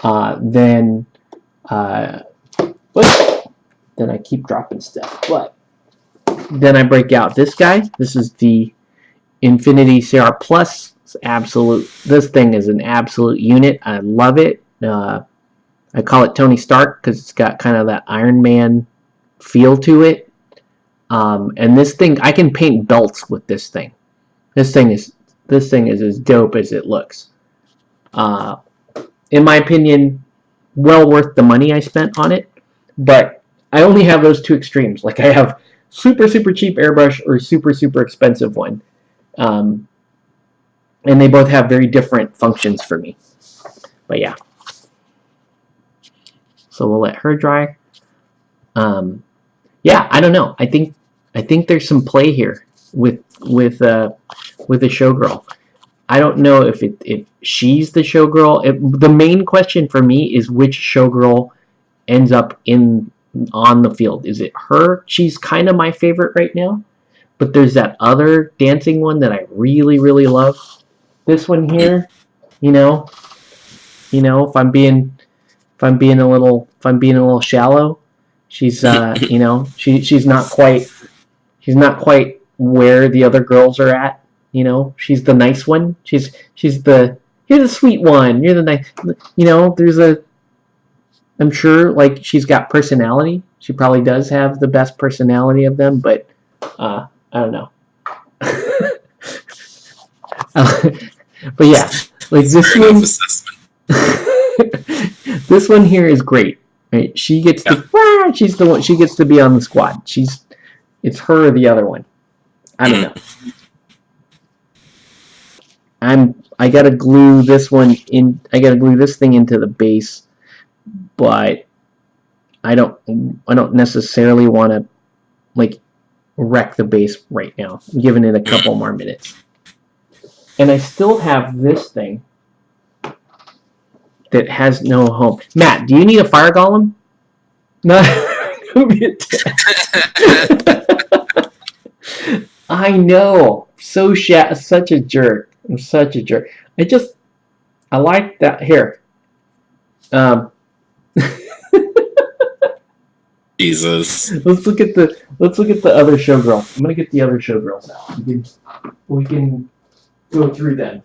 then I keep dropping stuff. But then I break out this guy. This is the Infinity CR Plus. This thing is an absolute unit. I love it. I call it Tony Stark because it's got kind of that Iron Man feel to it. And this thing, I can paint belts with this thing. This thing is as dope as it looks. In my opinion, well worth the money I spent on it. But I only have those two extremes. Like I have super cheap airbrush or super expensive one. And they both have very different functions for me. But yeah. So we'll let her dry. Yeah, I don't know. I think there's some play here with a showgirl. I don't know if she's the showgirl. The main question for me is which showgirl ends up on the field. Is it her? She's kind of my favorite right now. But there's that other dancing one that I really love. This one here, if I'm being a little shallow, she's she's not quite where the other girls are at. She's the nice one. You're the sweet one. You're the nice. I'm sure like she's got personality. She probably does have the best personality of them, but I don't know. But yeah, like this one. This one here is great. Right? She gets to. She's the one. She gets to be on the squad. It's her or the other one. I don't know. I gotta glue this one in. I gotta glue this thing into the base, but I don't necessarily want to like wreck the base right now. I'm giving it a couple more minutes, and I still have this thing that has no home. Matt, do you need a fire golem? No. I know. Such a jerk. I'm such a jerk. I like that here. Jesus. Let's look at the other showgirl. I'm gonna get the other showgirls out. We can go through them.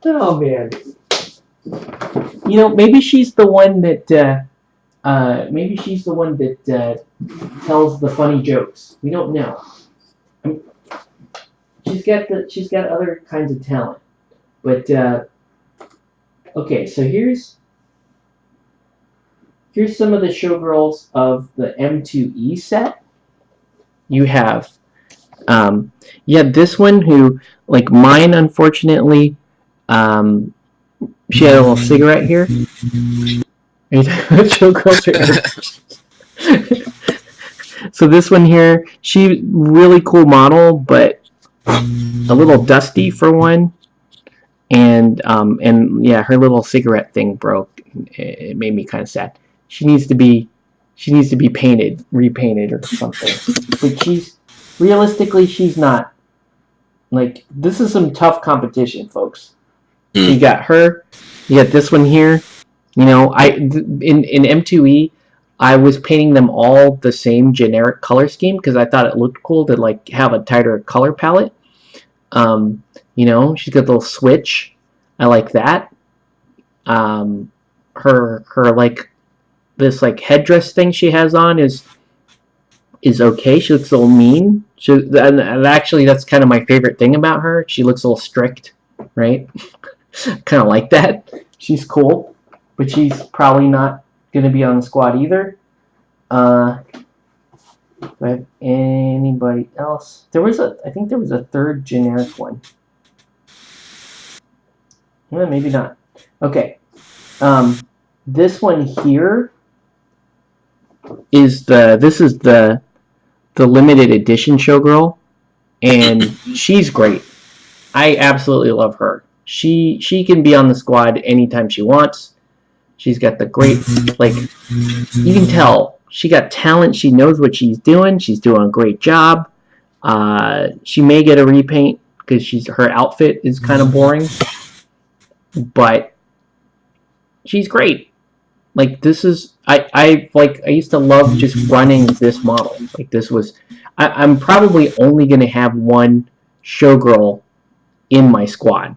Oh man. Maybe she's the one that tells the funny jokes. We don't know. She's got other kinds of talent. But okay, so here's some of the showgirls of the M2E set. You have this one who, like mine, unfortunately, she had a little cigarette here. So this one here, she really cool model, but a little dusty for one, and yeah, her little cigarette thing broke. It made me kind of sad. She needs to be repainted or something. But realistically, she's not. Like, this is some tough competition, folks. You got her. You got this one here. In M2E, I was painting them all the same generic color scheme because I thought it looked cool to like have a tighter color palette. She's got a little switch. I like that. Her like this like headdress thing she has on is okay. She looks a little mean. And actually, that's kind of my favorite thing about her. She looks a little strict, right? Kind of like that. She's cool. but she's probably not going to be on the squad either. Do I have anybody else? I think there was a third generic one. Well, maybe not. Okay. This one here is the limited edition Showgirl, and she's great. I absolutely love her. She can be on the squad anytime she wants. She's got the great, like, you can tell she got talent. She knows what she's doing. She's doing a great job. She may get a repaint because her outfit is kind of boring, but she's great. Like, this is I used to love just running this model. Like, this was I'm probably only gonna have one Showgirl in my squad,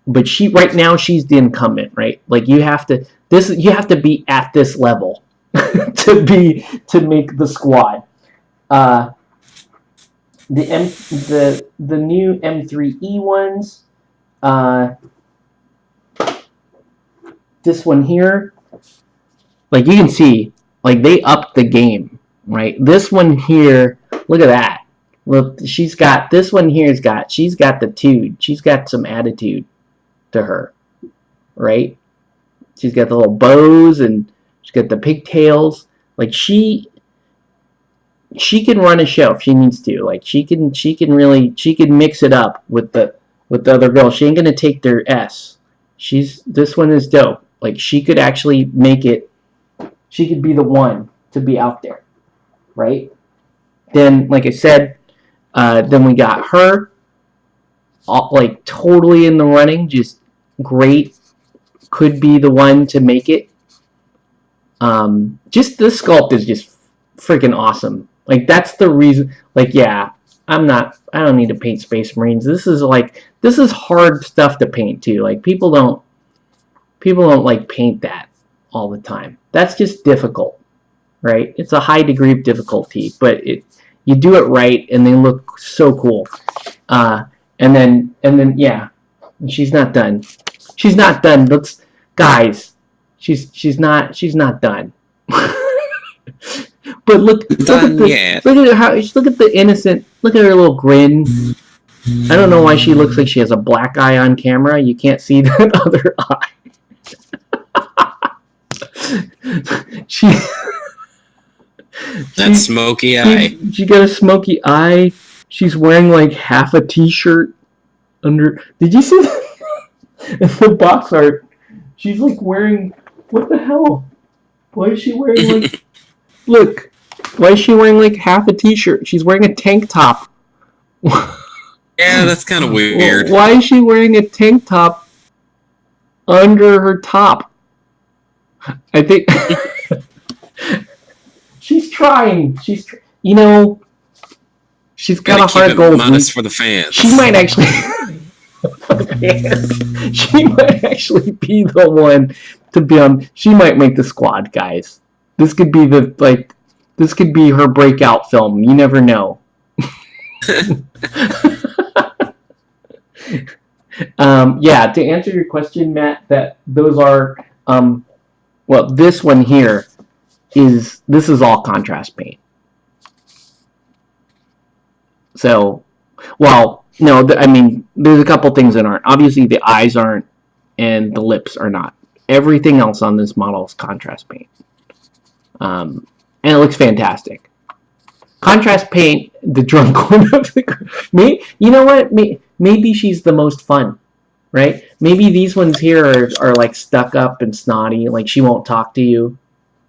but right now she's the incumbent, right? Like, you have to be at this level to make the squad. The new M3E ones. This one here, like, you can see, like, they upped the game, right? This one here, look at that. Look, she's got the tude. She's got some attitude to her, right? She's got the little bows and she's got the pigtails. Like, she can run a show if she needs to. Like, she can mix it up with the other girls. She ain't gonna take their S. This one is dope. Like, she could actually make it. She could be the one to be out there, right? Then, like I said, then we got her, like, totally in the running, just great. Could be the one to make it. Just this sculpt is just freaking awesome. Like, that's the reason. Like, yeah, I don't need to paint Space Marines. This is hard stuff to paint too. Like, people don't like paint that all the time. That's just difficult, right? It's a high degree of difficulty, but you do it right and they look so cool. And then yeah, she's not done. She's not done. Guys, she's not done. But look at the innocent. Look at her little grin. I don't know why she looks like she has a black eye on camera. You can't see that other eye. That smoky eye. She got a smoky eye. She's wearing like half a t-shirt under. Did you see that? In the box art, she's like wearing. What the hell? Why is she wearing like? Look, why is she wearing like half a t-shirt? She's wearing a tank top. Yeah, that's kind of weird. Why is she wearing a tank top under her top? I think she's trying. She's got a hard goal. Modest for the fans. She might actually. She might actually be the one to be on. She might make the squad, guys. This could be This could be her breakout film. You never know. Yeah, to answer your question, Matt, that those are well, this one here is all contrast paint. So, well, no, I mean, there's a couple things that aren't. Obviously, the eyes aren't, and the lips are not. Everything else on this model is contrast paint. And it looks fantastic. Contrast paint, the drunk one of the group. You know what? Maybe she's the most fun, right? Maybe these ones here are like stuck up and snotty, like she won't talk to you.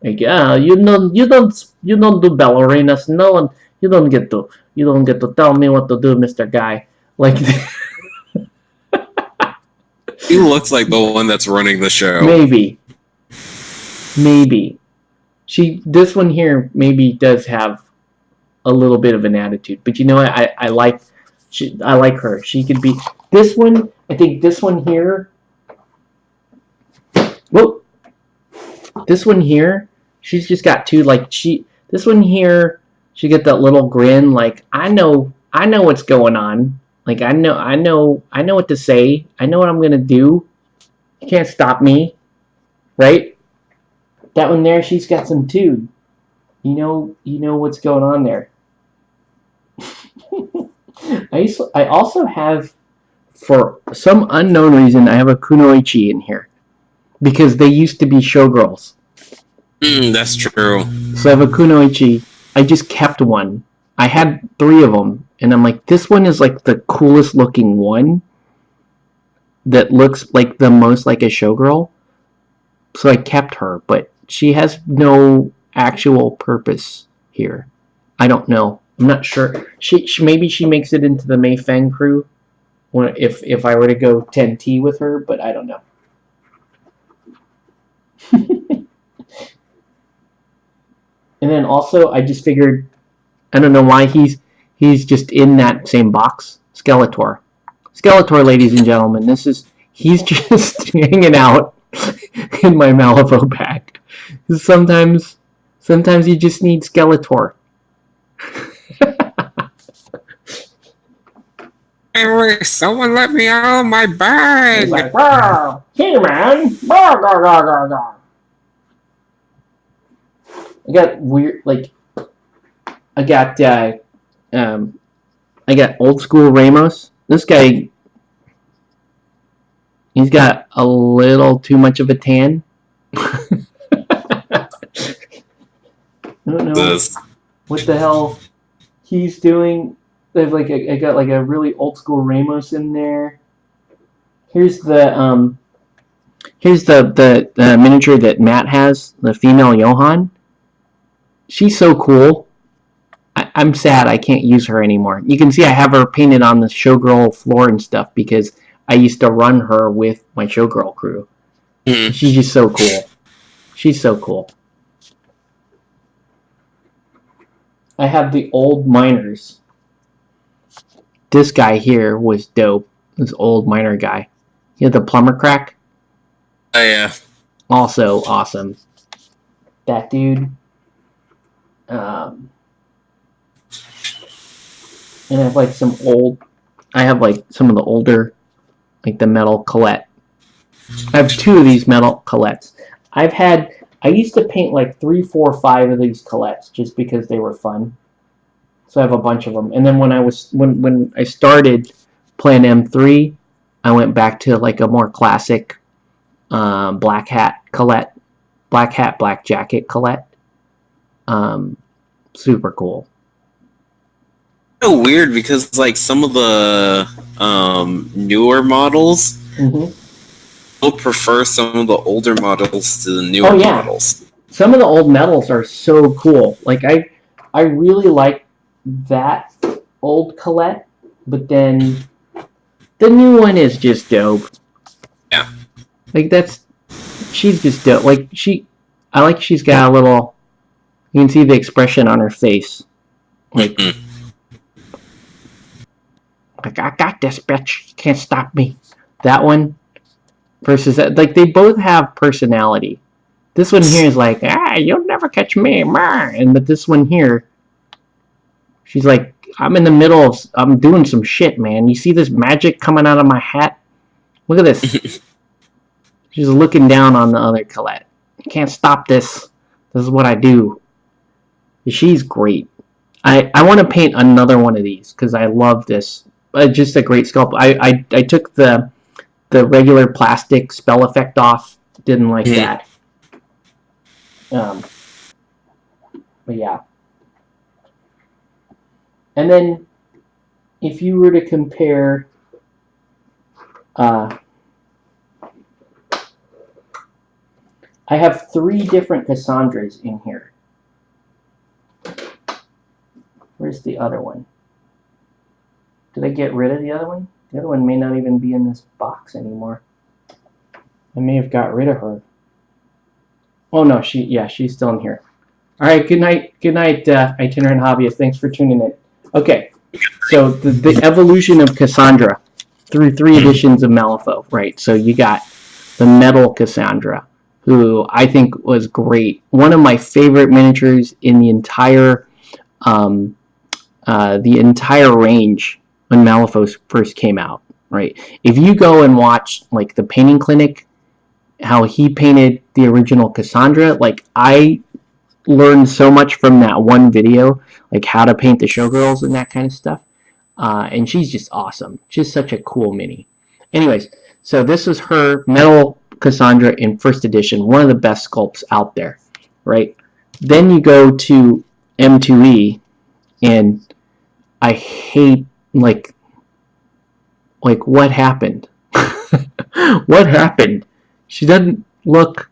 Like, yeah, you don't do ballerinas. No one, you don't get to tell me what to do, Mr. Guy. Like, he looks like the one that's running the show. Maybe. This one here maybe does have a little bit of an attitude, but you know what? I like her. She could be this one. I think this one here. Whoa. This one here. She's just got two This one here. She got that little grin. Like, I know what's going on. Like, I know what to say. I know what I'm gonna do. You can't stop me. right? That one there, she's got some too. You know what's going on there. I also have, for some unknown reason, I have a Kunoichi in here because they used to be showgirls. That's true. So I have a Kunoichi. I just kept one. I had 3 of them, and I'm like, this one is like the coolest looking one that looks like the most like a showgirl. So I kept her, but she has no actual purpose here. I don't know. I'm not sure. She maybe she makes it into the Mei Feng crew if I were to go 10T with her, but I don't know. And then also, I just figured, I don't know why he's just in that same box. Skeletor, ladies and gentlemen, he's just hanging out in my Malifaux bag. Sometimes you just need Skeletor. Hey, someone let me out of my bag. He's like, wow, hey man, I got weird, like, I got old school Ramos. This guy, he's got a little too much of a tan. I don't know what the hell he's doing. There's like I got like a really old school Ramos in there. Here's the miniature that Matt has, the female Johan. She's so cool. I'm sad I can't use her anymore. You can see I have her painted on the showgirl floor and stuff because I used to run her with my showgirl crew. She's just so cool. She's so cool. I have the old miners. This guy here was dope. This old miner guy. He had the plumber crack. Oh yeah. Also awesome. That dude. And I have like some of the older, like the metal Colette. I have 2 of these metal Colettes. I used to paint like 3, 4, 5 of these Colettes just because they were fun. So I have a bunch of them. And then when I started playing M3, I went back to like a more classic black hat Colette, black jacket Colette. Super cool. So weird because like some of the newer models will prefer some of the older models to the newer models. Some of the old medals are so cool. Like I really like that old Colette, but then the new one is just dope. Yeah. Like she's just dope. Like I like she's got a little, you can see the expression on her face. Like, like I got this bitch. You can't stop me. That one versus that, like they both have personality. This one here is like, you'll never catch me, and but this one here, she's like, I'm in the middle of, I'm doing some shit, man. You see this magic coming out of my hat? Look at this. She's looking down on the other Colette. You can't stop this. This is what I do. She's great. I want to paint another one of these because I love this. Just a great sculpt. I took the regular plastic spell effect off. Didn't like that. But yeah. And then if you were to compare I have 3 different Cassandras in here. Where's the other one? Did I get rid of the other one? The other one may not even be in this box anymore. I may have got rid of her. Oh no, she's still in here. All right, good night, itinerant hobbyist. Thanks for tuning in. Okay, so the evolution of Cassandra through 3 editions of Malifaux, right? So you got the metal Cassandra, who I think was great. One of my favorite miniatures in the entire range when Malifaux first came out, right? If you go and watch like the painting clinic how he painted the original Cassandra. Like, I learned so much from that one video, like how to paint the showgirls and that kind of stuff. And she's just awesome. Just such a cool mini. Anyways, so this is her metal Cassandra in first edition, one of the best sculpts out there, right? Then you go to M2E, and I hate, like what happened? What happened? She doesn't look,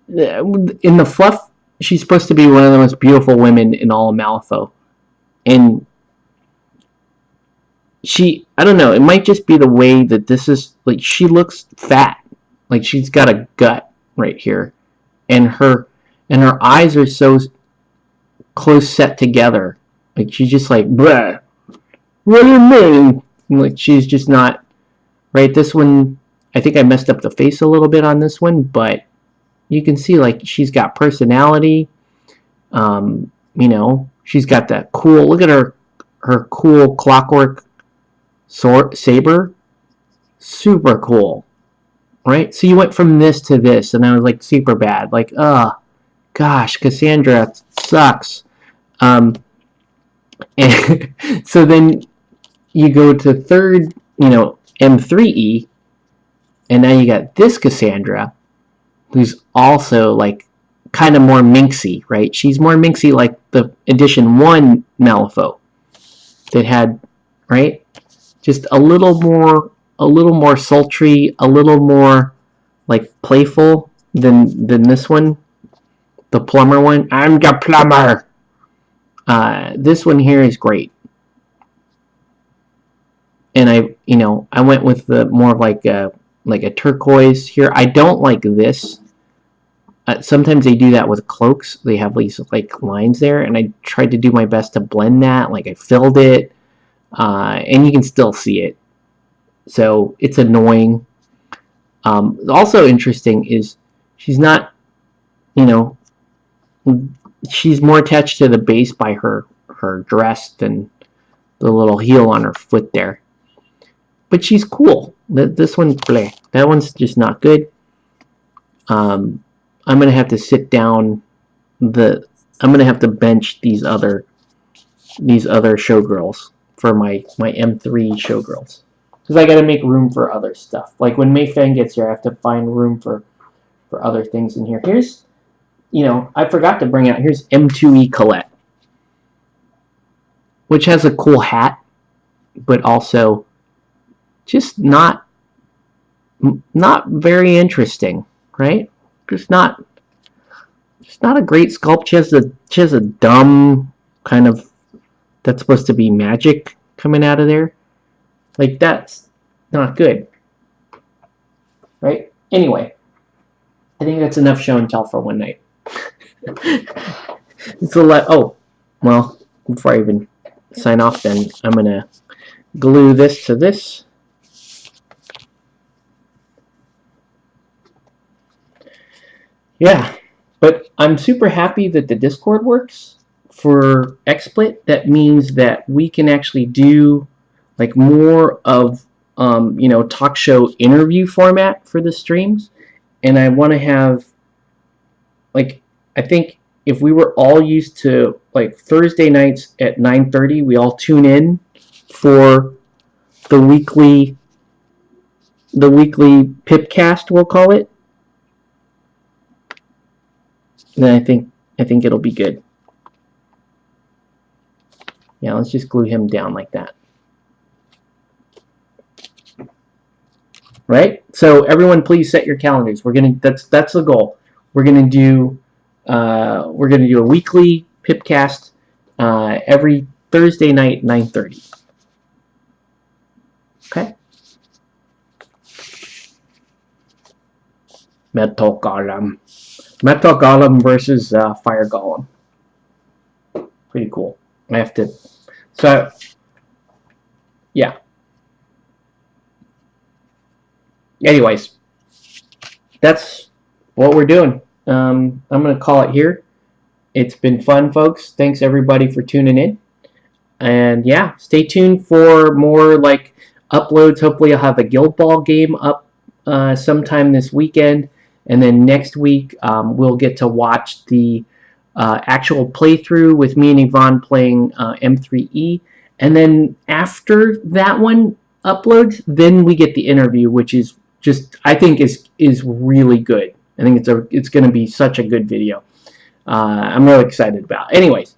in the fluff, she's supposed to be one of the most beautiful women in all of Malifaux. And I don't know, it might just be the way that this is, like, she looks fat. Like, she's got a gut right here. And her eyes are so close set together. Like, she's just like, bruh, what do you mean? Like, she's just not, right? This one, I think I messed up the face a little bit on this one, but you can see, like, she's got personality. She's got that cool, look at her cool clockwork saber. Super cool, right? So you went from this to this, and I was like, super bad. Like, gosh, Cassandra sucks. And so then you go to third, M3E, and now you got this Cassandra, who's also, like, kind of more minxy, right? She's more minxy like the edition 1 Malifaux that had, right? Just a little more sultry, a little more, like, playful than this one, the plumber one. I'm the plumber. This one here is great, and I went with the more of like a turquoise here. I don't like this. Sometimes they do that with cloaks. They have these, like, lines there, and I tried to do my best to blend that. Like, I filled it, and you can still see it. So it's annoying. Also interesting is she's not, she's more attached to the base by her dress than the little heel on her foot there. But she's cool. This one's bleh. That one's just not good. I'm gonna have to sit down. I'm gonna have to bench these other showgirls for my M3 showgirls, because I gotta make room for other stuff. Like, when Mei Fang gets here, I have to find room for other things in here. Here's, I forgot to bring out, here's M2E Colette, which has a cool hat, but also just not very interesting, right? Just not a great sculpt. She has a dumb kind of, that's supposed to be magic coming out of there. Like, that's not good, right? Anyway, I think that's enough show and tell for one night. It's a lot. Oh, well, before I even sign off, then I'm gonna glue this to this. Yeah, but I'm super happy that the Discord works for XSplit. That means that we can actually do, like, more of talk show interview format for the streams. And I want to have, like, I think if we were all used to, like, Thursday nights at 9:30, we all tune in for the weekly Pipcast, we'll call it. Then I think it'll be good. Yeah, let's just glue him down like that. Right? So everyone, please set your calendars. That's the goal. We're gonna do a weekly Pipcast every Thursday night, 9:30. Okay. Metal Golem versus Fire Golem. Pretty cool. I have to. So, yeah. Anyways, that's what we're doing. I'm going to call it here. It's been fun, folks. Thanks, everybody, for tuning in. And, yeah, stay tuned for more, like, uploads. Hopefully I'll have a Guild Ball game up sometime this weekend, and then next week we'll get to watch the actual playthrough with me and Yvonne playing M3E, and then after that one uploads, then we get the interview, which is just, I think is really good. I think it's going to be such a good video. I'm really excited about it. Anyways,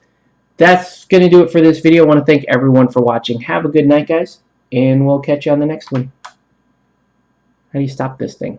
that's going to do it for this video. I want to thank everyone for watching. Have a good night, guys, and we'll catch you on the next one. How do you stop this thing?